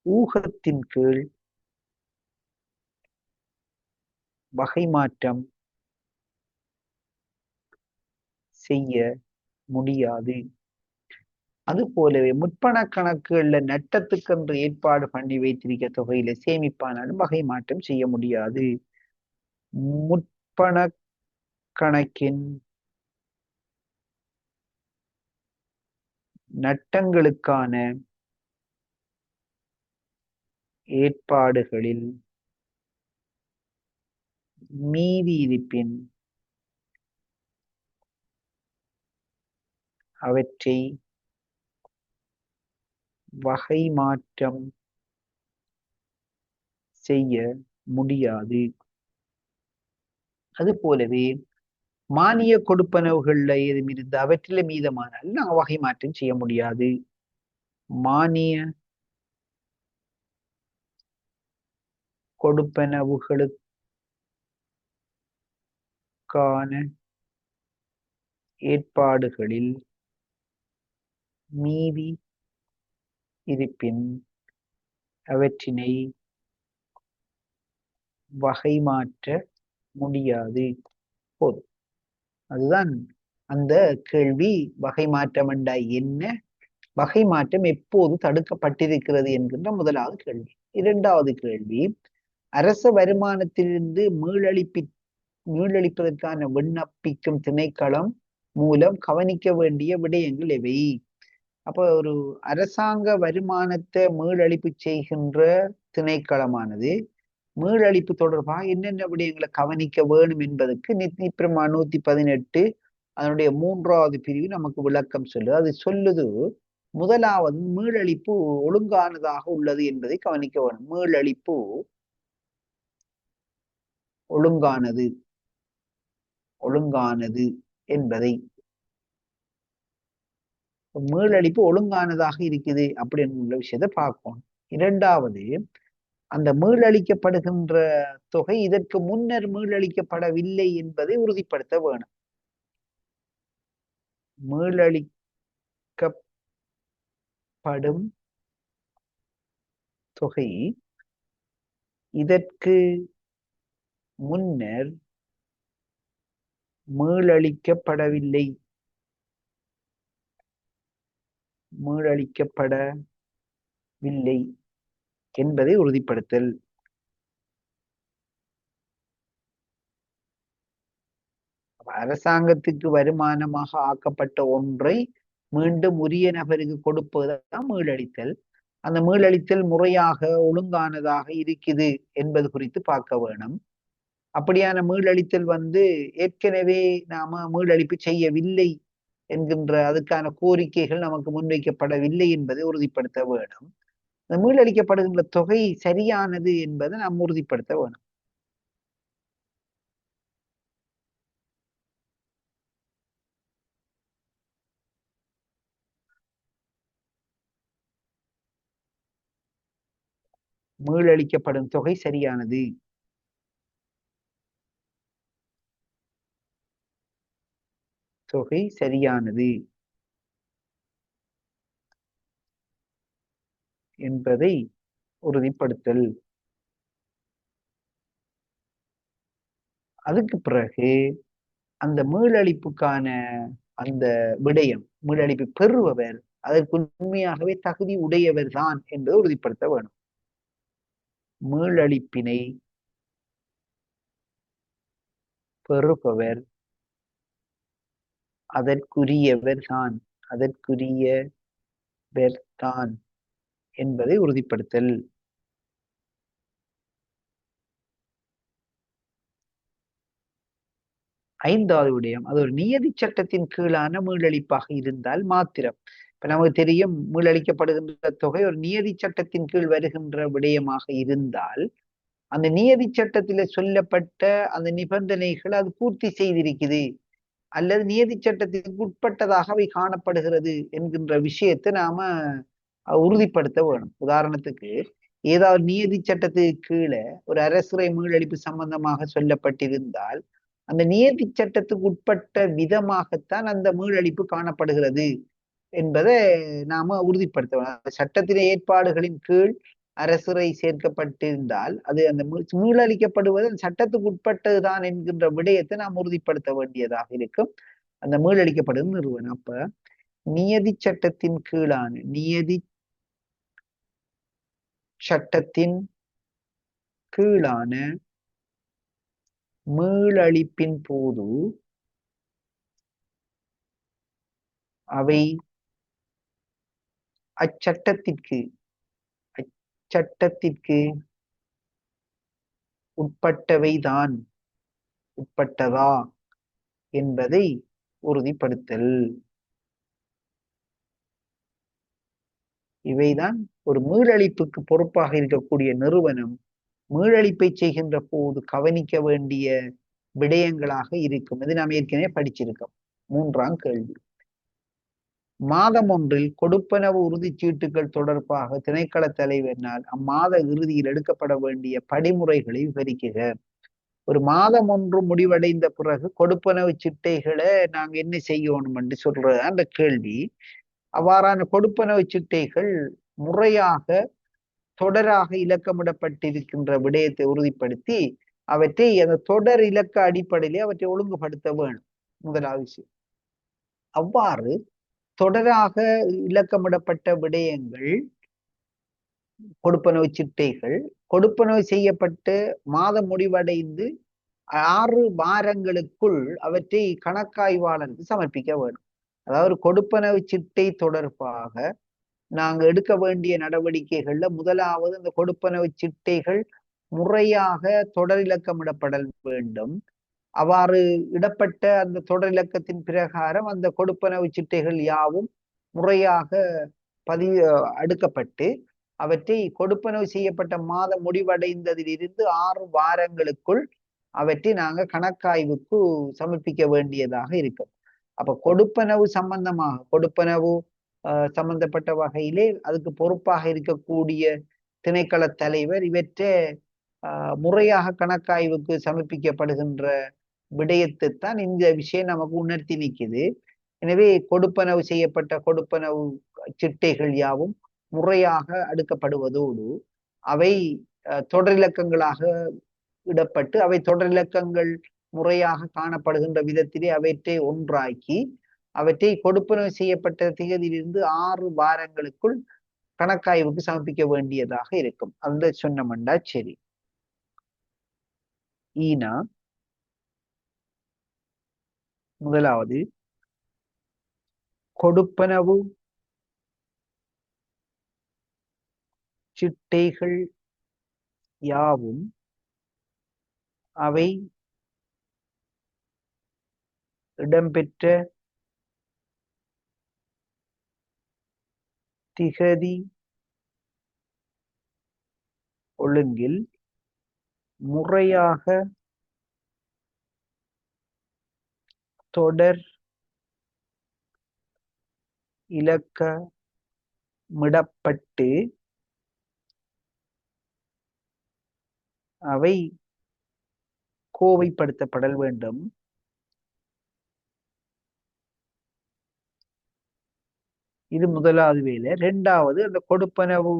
ஊகத்தின் கீழ் வகை மாற்றம் செய்ய முடியாது. அது போலவே முற்பண கணக்குகள்ல நட்டத்துக்கென்று ஏற்பாடு பண்ணி வைத்திருக்க தொகையில சேமிப்பானாலும் வகை மாற்றம் செய்ய முடியாது. முற்பண கணக்கின் நட்டங்களுக்கான ஏற்பாடுகளில் மீதி இருப்பின் அவற்றை வகை மாற்றம் செய்ய முடியாது. அது போலவே மானிய கொடுப்பனவுகள்ல ஏதும் இருந்து அவற்றில மீதமானால் நாங்கள் வகை மாற்றம் செய்ய முடியாது. மானிய கொடுப்பனவுகளுக்கான ஏற்பாடுகளில் மீதி இருப்பின் அவற்றினை வகை மாற்ற முடியாது. போதும். அதுதான் அந்த கேள்வி. வகை மாற்றம் என்றால் என்ன, வகை மாற்றம் எப்போது தடுக்கப்பட்டிருக்கிறது என்கின்ற முதலாவது கேள்வி. இரண்டாவது கேள்வி, அரச வருமானத்திலிருந்து மீளளிப்பதற்கான விண்ணப்பிக்கும் திணைக்களம் மூலம் கவனிக்க வேண்டிய விடயங்கள் எவை? அப்ப ஒரு அரசாங்க வருமானத்தை மீளளிப்பு செய்கின்ற திணைக்களமானது மீளளிப்பு தொடர்பாக என்னென்ன விடயங்களை கவனிக்க வேணும் என்பதற்கு நீதி பிரமாணம் 118 அதனுடைய 3வது பிரிவு நமக்கு விளக்கம் சொல்லுது. அது சொல்லுது, முதலாவது மீளளிப்பு ஒழுங்கானதாக உள்ளது என்பதை கவனிக்க வேணும். மீளளிப்பு ஒழுங்கானது என்பதை, மீளளிப்பு ஒழுங்கானதாக இருக்குது அப்படின்ற விஷயத்தை பார்க்கணும். இரண்டாவது, அந்த மீளளிக்கப்படுகின்ற தொகை இதற்கு முன்னர் மீளளிக்கப்படவில்லை என்பதை உறுதிப்படுத்த வேணும். மீளளிக்கப்படும் தொகை இதற்கு முன்னர் மீளளிக்கப்படவில்லை என்பதை உறுதிப்படுத்தல். அரசாங்கத்துக்கு வருமானமாக ஆக்கப்பட்ட ஒன்றை மீண்டும் உரிய நபருக்கு கொடுப்பதுதான் மீளளித்தல். அந்த மீளளித்தல் முறையாக ஒழுங்கானதாக இருக்குது என்பது குறித்து பார்க்க வேணும். அப்படியான மீளளித்தல் ஏற்கனவே நாம மீளளிப்பு செய்யவில்லை என்கின்ற அதுக்கான கோரிக்கைகள் நமக்கு முன்வைக்கப்படவில்லை என்பதை உறுதிப்படுத்த வேணும். அந்த மீளளிக்கப்படுகின்ற தொகை சரியானது என்பதை நாம் உறுதிப்படுத்த வேணும். மீளளிக்கப்படும் தொகை சரியானது. தொகை சரியானது என்பதை உறுதிப்படுத்தல். அதுக்கு பிறகு அந்த மீளளிப்புக்கான அந்த விடயம், மீளளிப்பு பெறுபவர் அதற்கு உண்மையாகவே தகுதி உடையவர் தான் என்று உறுதிப்படுத்த வேணும். மீளழிப்பினை பெறுபவர் அதற்குரியவர் தான் என்பதை உறுதிப்படுத்தல். ஐந்தாவது விடயம், அது ஒரு நியதி சட்டத்தின் கீழான மீளழிப்பாக இருந்தால் மாத்திரம். இப்ப நமக்கு தெரியும், மீளழிக்கப்படுகின்ற தொகை ஒரு நியதி சட்டத்தின் கீழ் வருகின்ற விடயமாக இருந்தால் அந்த நியதி சட்டத்தில சொல்லப்பட்ட அந்த நிபந்தனைகள் அது பூர்த்தி செய்திருக்குது அல்லது நியதி சட்டத்திற்கு உட்பட்டதாக அவை காணப்படுகிறது என்கின்ற விஷயத்தை நாம உறுதிப்படுத்த வேணும். உதாரணத்துக்கு, ஏதாவது நியதி சட்டத்துக்கு கீழே ஒரு அரசுரை மீளழிப்பு சம்பந்தமாக சொல்லப்பட்டிருந்தால் அந்த நியதி சட்டத்துக்கு உட்பட்ட விதமாகத்தான் அந்த மீளழிப்பு காணப்படுகிறது என்பதை நாம உறுதிப்படுத்த வேணும். சட்டத்தின ஏற்பாடுகளின் கீழ் அரசுரை சேர்க்கப்பட்டிருந்தால் அது அந்த மீளளிக்கப்படுவது சட்டத்துக்கு உட்பட்டதுதான் என்கின்ற விடயத்தை நாம் உறுதிப்படுத்த வேண்டியதாக இருக்கும் அந்த மீளளிக்கப்படும் நிறுவனம். அப்ப நியதி சட்டத்தின் கீழான மீளழிப்பின் போது அவை அச்சட்டத்திற்கு உட்பட்டதா என்பதை உறுதிப்படுத்தல். இவைதான் ஒரு மீளழிப்புக்கு பொறுப்பாக இருக்கக்கூடிய நிறுவனம் மீளழிப்பை செய்கின்ற போது கவனிக்க வேண்டிய விடயங்களாக இருக்கும். இது நாம் ஏற்கனவே படிச்சிருக்கோம். 3ஆம் கேள்வி, மாதம் ஒன்றில் கொடுப்பனவு உறுதிச்சீட்டுகள் தொடர்பாக திணைக்கள தலைவரினால் அம்மாத இறுதியில் எடுக்கப்பட வேண்டிய படிமுறைகளை விவரிக்குக. ஒரு மாதம் ஒன்று முடிவடைந்த பிறகு கொடுப்பனவு சிட்டைகளை நாங்க என்ன செய்யணும் என்று சொல்றது அந்த கேள்வி. அவ்வாறான கொடுப்பனவு சிட்டைகள் முறையாக தொடராக இலக்கமிடப்பட்டிருக்கின்ற விடயத்தை உறுதிப்படுத்தி அவற்றை அந்த தொடர் இலக்க அடிப்படையிலே அவற்றை ஒழுங்குபடுத்த வேணும். முதலாவது விஷயம். அவ்வாறு தொடராக இலக்கமிடப்பட்ட விடயங்கள் கொடுப்பனவு சிட்டைகள் கொடுப்பனவு செய்யப்பட்டு மாதம் முடிவடைந்து 6 வாரங்களுக்குள் அவற்றை கணக்காய்வாளருக்கு சமர்ப்பிக்க வேண்டும். அதாவது கொடுப்பனவு சிட்டை தொடர்பாக நாங்க எடுக்க வேண்டிய நடவடிக்கைகள்ல முதலாவது அந்த கொடுப்பனவு சிட்டைகள் முறையாக தொடர் இலக்கமிடப்படல் வேண்டும். அவ்வாறு இடப்பட்ட அந்த தொடர் இலக்கத்தின் பிரகாரம் அந்த கொடுப்பனவு சிட்டைகள் யாவும் முறையாக அடுக்கப்பட்டு அவற்றை கொடுப்பனவு செய்யப்பட்ட மாதம் முடிவடைந்ததிலிருந்து 6 வாரங்களுக்குள் அவற்றை நாங்க கணக்காய்வுக்கு சமர்ப்பிக்க வேண்டியதாக இருக்கும். அப்ப கொடுப்பனவு சம்பந்தப்பட்ட வகையிலே அதுக்கு பொறுப்பாக இருக்கக்கூடிய திணைக்கள தலைவர் இவற்றை முறையாக கணக்காய்வுக்கு சமர்ப்பிக்கப்படுகின்ற விடயத்தை தான் இந்த விஷயம் நமக்கு உணர்த்தி நிற்குது. எனவே கொடுப்பனவு செய்யப்பட்ட கொடுப்பனவு சிட்டைகள் யாவும் முறையாக அடுக்கப்படுவதோடு அவை தொடரிலக்கங்களாக இடப்பட்டு அவை தொடரிலக்கங்கள் முறையாக காணப்படுகின்ற விதத்திலே அவற்றை ஒன்றாக்கி அவற்றை கொடுப்பனவு செய்யப்பட்ட தேதியிலிருந்து 6 வாரங்களுக்குள் கணக்காய்வுக்கு சமர்ப்பிக்க வேண்டியதாக இருக்கும். அந்த சொன்னமண்டா சரி. ஈனா முதலாவது கொடுப்பனவு சிட்டைகள் யாவும் அவை இடம்பெற்ற திகதி ஒழுங்கில் முறையாக தொடர் இலக்கமிடப்பட்டு அவை கோவைப்படுத்தப்படல் வேண்டும். இது முதலாவது வேலை. 2வது, அந்த கொடுப்பனவு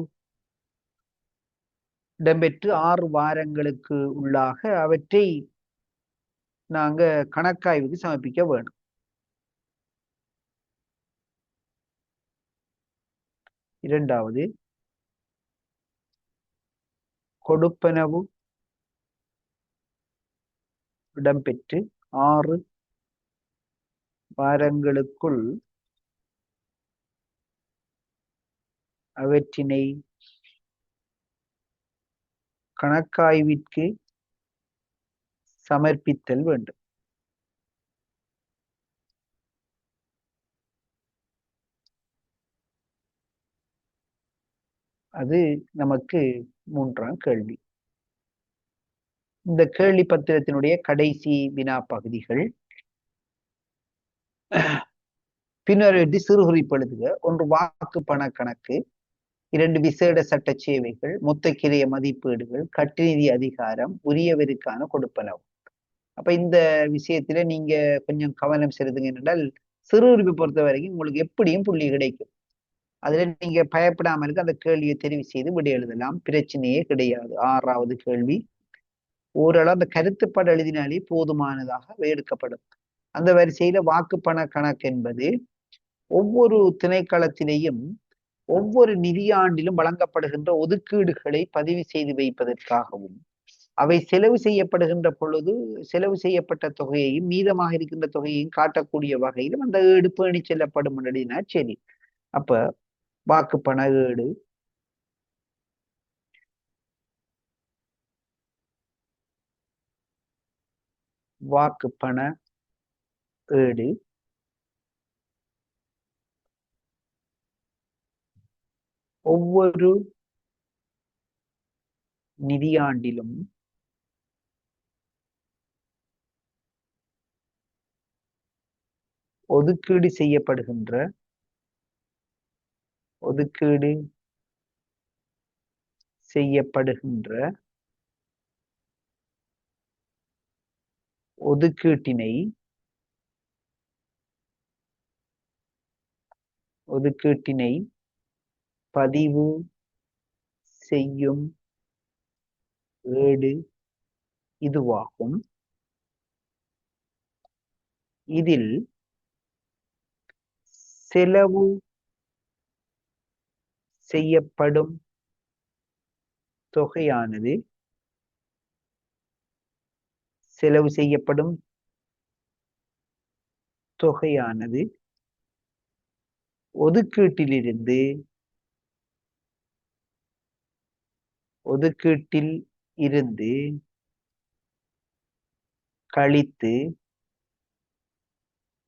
இடம்பெற்று 6 வாரங்களுக்கு உள்ளாக அவற்றை நாங்க கணக்காய்வுக்கு சமர்ப்பிக்க வேணும். இரண்டாவது, கொடுப்பனவு இடம்பெற்று 6 வாரங்களுக்குள் அவற்றினை கணக்காய்விற்கு சமர்ப்பித்தல் வேண்டும். அது நமக்கு 3ஆம் கேள்வி. இந்த கேள்வி பத்திரத்தினுடைய கடைசி வினா பகுதிகள் பின்வருவற்றை சிறுகுறிப்பு எழுதுக. 1 வாக்கு பண கணக்கு, 2 விசேட சட்ட சேவைகள், மொத்த கிரைய மதிப்பீடுகள், கட்டுநிதி அதிகாரம், உரியவருக்கான கொடுப்பனவு. அப்ப இந்த விஷயத்துல நீங்க கொஞ்சம் கவனம் செலுத்துங்க. என்றால் சிறுகுறிப்பை பொறுத்த வரைக்கும் உங்களுக்கு எப்படியும் புள்ளி கிடைக்கும். அதுல நீங்க பயப்படாம இருக்க அந்த கேள்வியை தெரிவு செய்து விடை எழுதலாம், பிரச்சனையே கிடையாது. 6வது கேள்வி ஓரளவு அந்த கருத்துப்பட எழுதினாலே போதுமானதாக எடுக்கப்படும். அந்த வரிசையில வாக்கு பண கணக்கு என்பது ஒவ்வொரு திணைக்களத்திலேயும் ஒவ்வொரு நிதியாண்டிலும் வழங்கப்படுகின்ற ஒதுக்கீடுகளை பதிவு செய்து வைப்பதற்காகவும், அவை செலவு செய்யப்படுகின்ற பொழுது செலவு செய்யப்பட்ட தொகையையும் மீதமாக இருக்கின்ற தொகையையும் காட்டக்கூடிய வகையிலும் அந்த ஏடு பேணி செல்லப்படும் அப்படின்னா சரி. அப்ப வாக்கு பண ஏடு, வாக்கு பண ஏடு ஒவ்வொரு நிதியாண்டிலும் ஒதுக்கீடு செய்யப்படுகின்ற ஒதுக்கீட்டினை பதிவு செய்யும் ஏடு இதுவாகும். இதில் செலவு செய்யப்படும் தொகையானது ஒதுக்கீட்டில் இருந்து கழித்து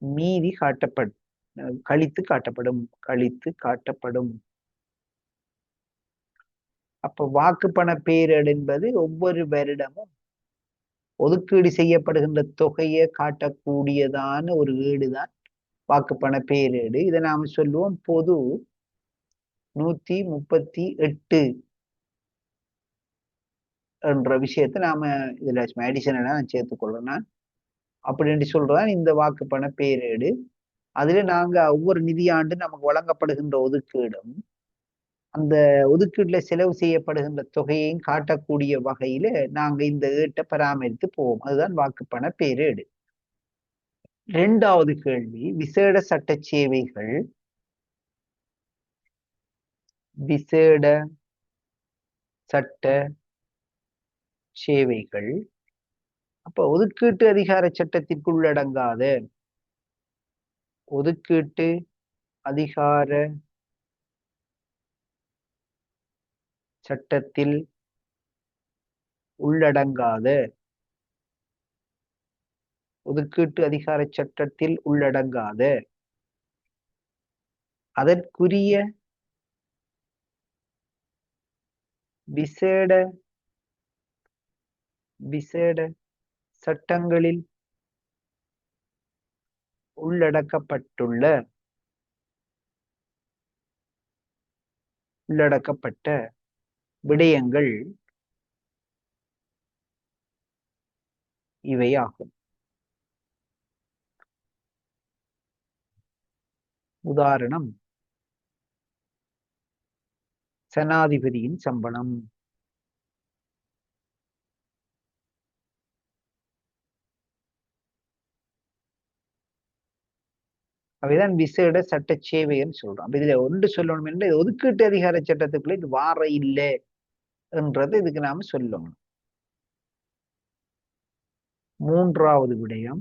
மீதி காட்டப்படும். அப்ப வாக்கு பண பேரேடு என்பது ஒவ்வொரு வருடமும் ஒதுக்கீடு செய்யப்படுகின்ற தொகையை காட்டக்கூடியதான ஒரு ஏடுதான் வாக்கு பண பேரேடு. இதை நாம சொல்லுவோம் பொது 138 என்ற விஷயத்தை நாம இதுல அடிஷனலா நான் சேர்த்துக்கொள்ளணும். அப்படின்னு சொல்றதான் இந்த வாக்கு பண பேரேடு. அதுல நாங்க ஒவ்வொரு நிதியாண்டு நமக்கு வழங்கப்படுகின்ற ஒதுக்கீடும் அந்த ஒதுக்கீட்டுல செலவு செய்யப்படுகின்ற தொகையையும் காட்டக்கூடிய வகையில நாங்க இந்த ஏட்டை பராமரித்து போவோம். அதுதான் வாக்கு பண பேரேடு. 2வது கேள்வி, விசேட சட்ட சேவைகள். விசேட சட்ட சேவைகள் அப்ப ஒதுக்கீட்டு அதிகார சட்டத்திற்கு உள்ளடங்காத ஒதுக்கீட்டு அதிகார சட்டத்தில் உள்ளடங்காத அதற்குரிய விசேட சட்டங்களில் உள்ளடக்கப்பட்ட விடயங்கள் இவையாகும். உதாரணம், ஜனாதிபதியின் சம்பளம், அவைதான் விசேட சட்ட சேவைன்னு சொல்றோம். அப்ப இதுல ஒன்று சொல்லணும் என்ற ஒதுக்கீட்டு அதிகார சட்டத்துக்குள்ள இது வார இல்லை என்றது இதுக்கு நாம சொல்லணும். மூன்றாவது விடயம்,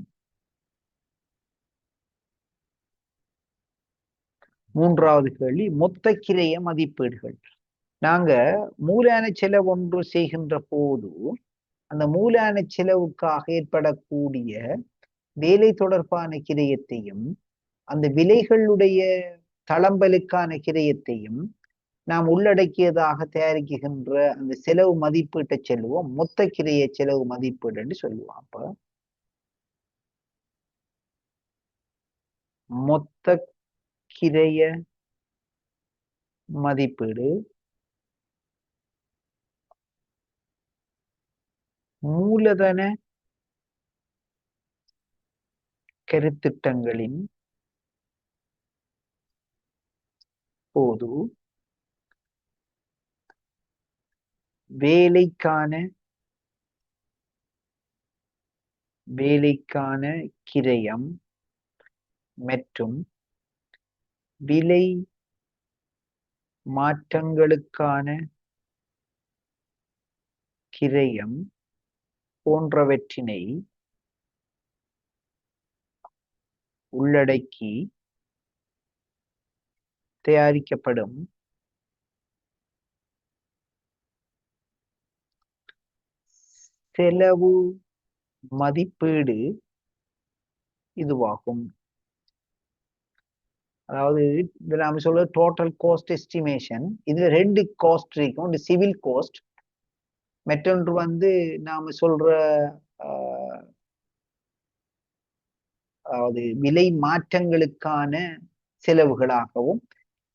மூன்றாவது கேள்வி, மொத்த கிரைய மதிப்பீடுகள். நாங்க மூலான செலவு ஒன்று செய்கின்ற போது அந்த மூலான செலவுக்காக ஏற்படக்கூடிய வேலை தொடர்பான கிரயத்தையும் அந்த விலைகளுடைய தளம்பலுக்கான கிரயத்தையும் நாம் உள்ளடக்கியதாக தயாரிக்கின்ற அந்த செலவு மதிப்பீட்டை சொல்லுவோம் மொத்த கிரைய செலவு மதிப்பீடு என்று சொல்லுவோம். அப்ப மொத்த கிரைய மதிப்பீடு மூலதன கருத்திட்டங்களின் போது வேலைக்கான கிரயம் மற்றும் விலை மாற்றங்களுக்கான கிரயம் போன்றவற்றினை உள்ளடக்கி தயாரிக்கப்படும் செலவு மதிப்பீடு இதுவாகும். அதாவது இது நாம சொல்ற டோட்டல் காஸ்ட் எஸ்டிமேஷன். இதுல ரெண்டு காஸ்ட் இருக்கும். ஒன்று சிவில் காஸ்ட், மற்றொன்று நாம சொல்ற அதாவது விலை மாற்றங்களுக்கான செலவுகளாகவும்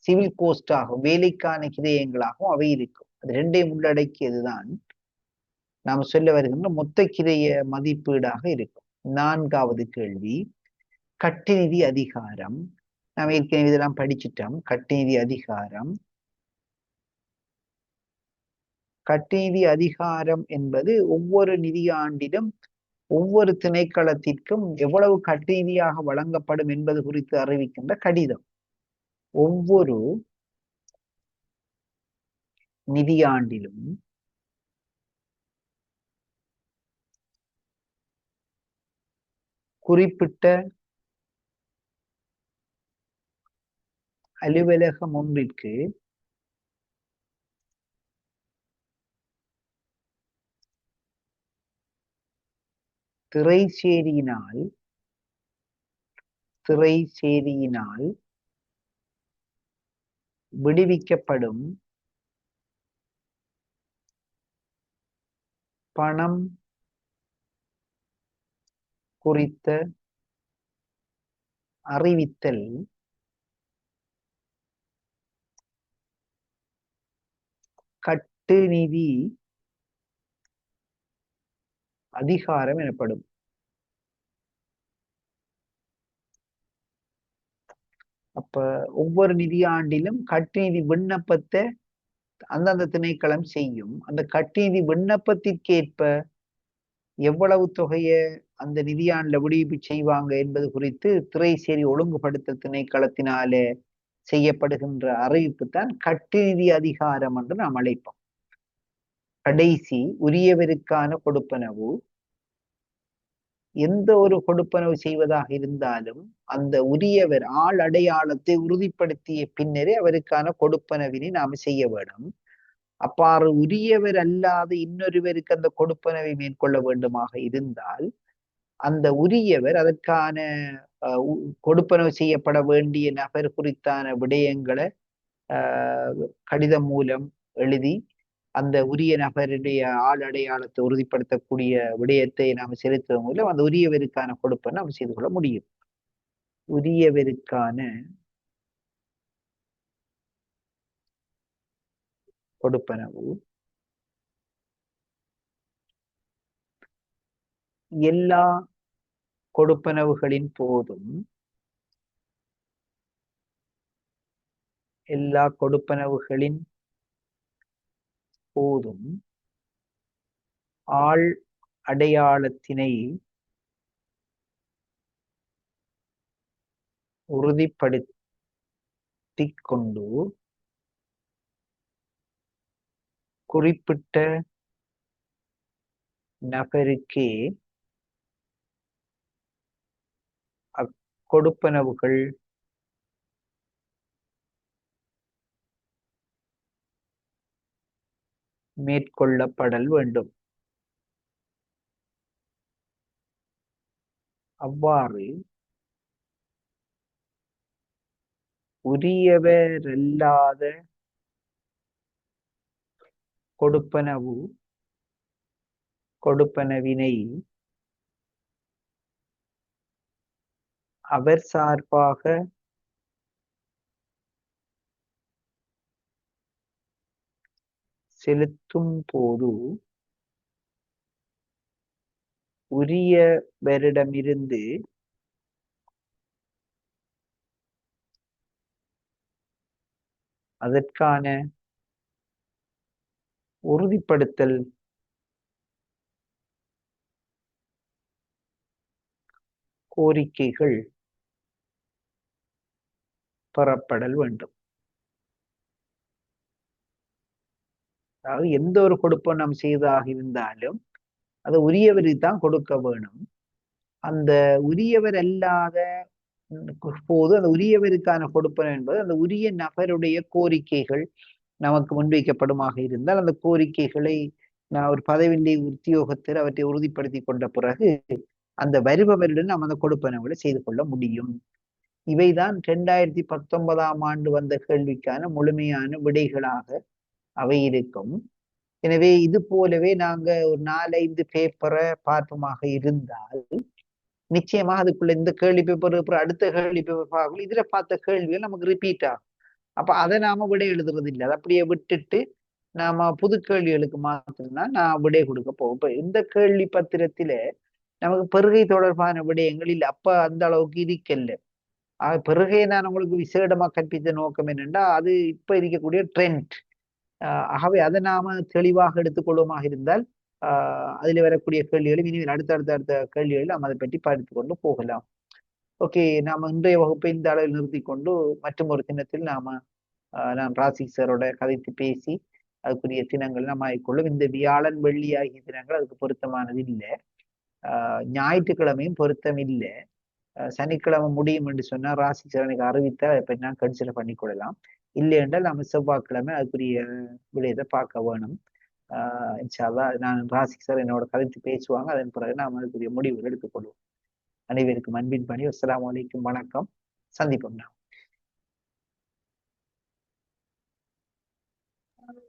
சிவில் கோஸ்டாகவும் வேலைக்கான கிரயங்களாகவும் அவை இருக்கும். அது ரெண்டையும் உள்ளடக்கியதுதான் நாம சொல்ல வருகின்ற மொத்த கிரய மதிப்பீடாக இருக்கும். நான்காவது கேள்வி, கட்டுநிதி அதிகாரம். நாம் ஏற்கனவே இதெல்லாம் படிச்சிட்டோம். கட்டுநிதி அதிகாரம். கட்டுநிதி அதிகாரம் என்பது ஒவ்வொரு நிதியாண்டிலும் ஒவ்வொரு திணைக்களத்திற்கும் எவ்வளவு கட்டுநிதியாக வழங்கப்படும் என்பது குறித்து அறிவிக்கின்ற கடிதம். ஒவ்வொரு நிதியாண்டிலும் குறிப்பிட்ட அலுவலகம் ஒன்றிற்கு திரைசேரியினால் விடுவிக்கப்படும் பணம் குறித்த அறிவித்தல் கட்டுநிதி அதிகாரம் எனப்படும். அப்ப ஒவ்வொரு நிதியாண்டிலும் கட்டுநிதி விண்ணப்பத்தை அந்தந்த திணைக்களம் செய்யும். அந்த கட்டுநிதி விண்ணப்பத்திற்கேற்ப எவ்வளவு தொகையை அந்த நிதியாண்டுல விடுவிப்பு செய்வாங்க என்பது குறித்து திரைசேரி ஒழுங்குபடுத்த திணைக்களத்தினாலே செய்யப்படுகின்ற அறிவிப்பு தான் கட்டுநிதி அதிகாரம் என்று நாம் அழைப்போம். கடைசி, உரியவருக்கான கொடுப்பனவு. எந்த ஒரு கொடுப்பனவு செய்வதாக இருந்தாலும் அந்த உரியவர் ஆள் அடையாளத்தை உறுதிப்படுத்திய பின்னரே அவருக்கான கொடுப்பனவினை நாம செய்ய வேண்டும். அப்பாறு உரியவர் அல்லாத இன்னொருவருக்கு அந்த கொடுப்பனவை மேற்கொள்ள வேண்டுமாக இருந்தால் அந்த உரியவர் அதற்கான கொடுப்பனவு செய்யப்பட வேண்டிய நபர் குறித்தான விடயங்களை கடிதம் மூலம் எழுதி அந்த உரிய நபருடைய ஆள் அடையாளத்தை உறுதிப்படுத்தக்கூடிய விடயத்தை நாம் செலுத்துவதன் மூலம் அந்த உரியவருக்கான கொடுப்பனவு நாம் செய்து கொள்ள முடியும். உரியவருக்கான கொடுப்பனவு எல்லா கொடுப்பனவுகளின் போதும் ஆள் அடையாளத்தினை உறுதிப்படுத்திக் கொண்டு குறிப்பிட்ட நபருக்கே அக்கொடுப்பனவுகள் மேற்கொள்ளப்படல் வேண்டும். அவ்வாறு உரியவரல்லாத கொடுப்பனவினை அவர் சார்பாக செலுத்தும் போது உரியவரிடமிருந்து அதற்கான உறுதிப்படுத்தல் கோரிக்கைகள் பெறப்படல் வேண்டும். அதாவது எந்த ஒரு கொடுப்பனம் செய்வதாக இருந்தாலும் அது உரியவருக்கு தான் கொடுக்க வேணும். அந்த உரியவர் அல்லாத போது அந்த உரியவருக்கான கொடுப்பனம் என்பது அந்த உரிய நபருடைய கோரிக்கைகள் நமக்கு முன்வைக்கப்படுமாக இருந்தால் அந்த கோரிக்கைகளை நான் ஒரு பதவியிலே உத்தியோகத்தில் அவற்றை உறுதிப்படுத்தி கொண்ட பிறகு அந்த வருபவருடன் நாம் அந்த கொடுப்பனவுகளை செய்து கொள்ள முடியும். இவைதான் 2019 ஆண்டு வந்த கேள்விக்கான முழுமையான விடைகளாக அவை இருக்கும். எனவே இது போலவே நாங்க ஒரு 4-5 பேப்பரை பார்ப்போமாக இருந்தால் நிச்சயமாக அதுக்குள்ள இந்த கேள்வி பேப்பர் அடுத்த கேள்வி பேப்பர் பார்க்கல இதுல பார்த்த கேள்விகள் நமக்கு ரிப்பீட் ஆகும். அப்ப அதை நாம விடை எழுதுறது இல்லை. அதை அப்படியே விட்டுட்டு நாம புது கேள்விகளுக்கு மாத்தினா நான் விடை கொடுக்க போவோம். இப்ப இந்த கேள்வி பத்திரத்தில நமக்கு பெருகை தொடர்பான விடயங்கள் இல்லை. அப்ப அந்த அளவுக்கு இருக்கல்ல. பெருகையை நான் உங்களுக்கு விசேடமா கற்பித்த நோக்கம் என்னென்னா அது இப்ப இருக்கக்கூடிய ட்ரெண்ட். ஆகவே அதை நாம தெளிவாக எடுத்துக்கொள்வோமாக இருந்தால் அதுல வரக்கூடிய கேள்விகளும் இனிமேல் அடுத்த கேள்விகள் நாம் அதை பற்றி பார்த்து கொண்டு போகலாம். ஓகே, நாம இன்றைய வகுப்பை இந்த அளவில் நிறுத்தி கொண்டு மற்றும் ஒரு தினத்தில் நான் ராசி சாரோட கதைத்து பேசி அதுக்குரிய தினங்கள் நாம் ஆகிக்கொள்ளும். இந்த வியாழன் வெள்ளி ஆகிய தினங்கள் அதுக்கு பொருத்தமானது இல்லை. ஞாயிற்றுக்கிழமையும் பொருத்தம் இல்லை. சனிக்கிழமை முடியும் என்று சொன்னா ராசி சாரனுக்கு அறிவித்தால் அதை பற்றி நான் கன்சிடர் பண்ணி கொள்ளலாம். இல்லை என்றால் நம்ம செவ்வாய்க்கிழமை அதுக்குரிய விடயத்தை பார்க்க வேணும். இன்ஷால்லா நான் ராசி சார் என்னோட கதைத்து பேசுவாங்க. அதன் பிறகு நாம் அதுக்குரிய முடிவுகள் எடுத்துக்கொள்வோம். அனைவருக்கும் அன்பின் பணி. அஸ்ஸலாமு அலைக்கும். வணக்கம். சந்திப்போம்.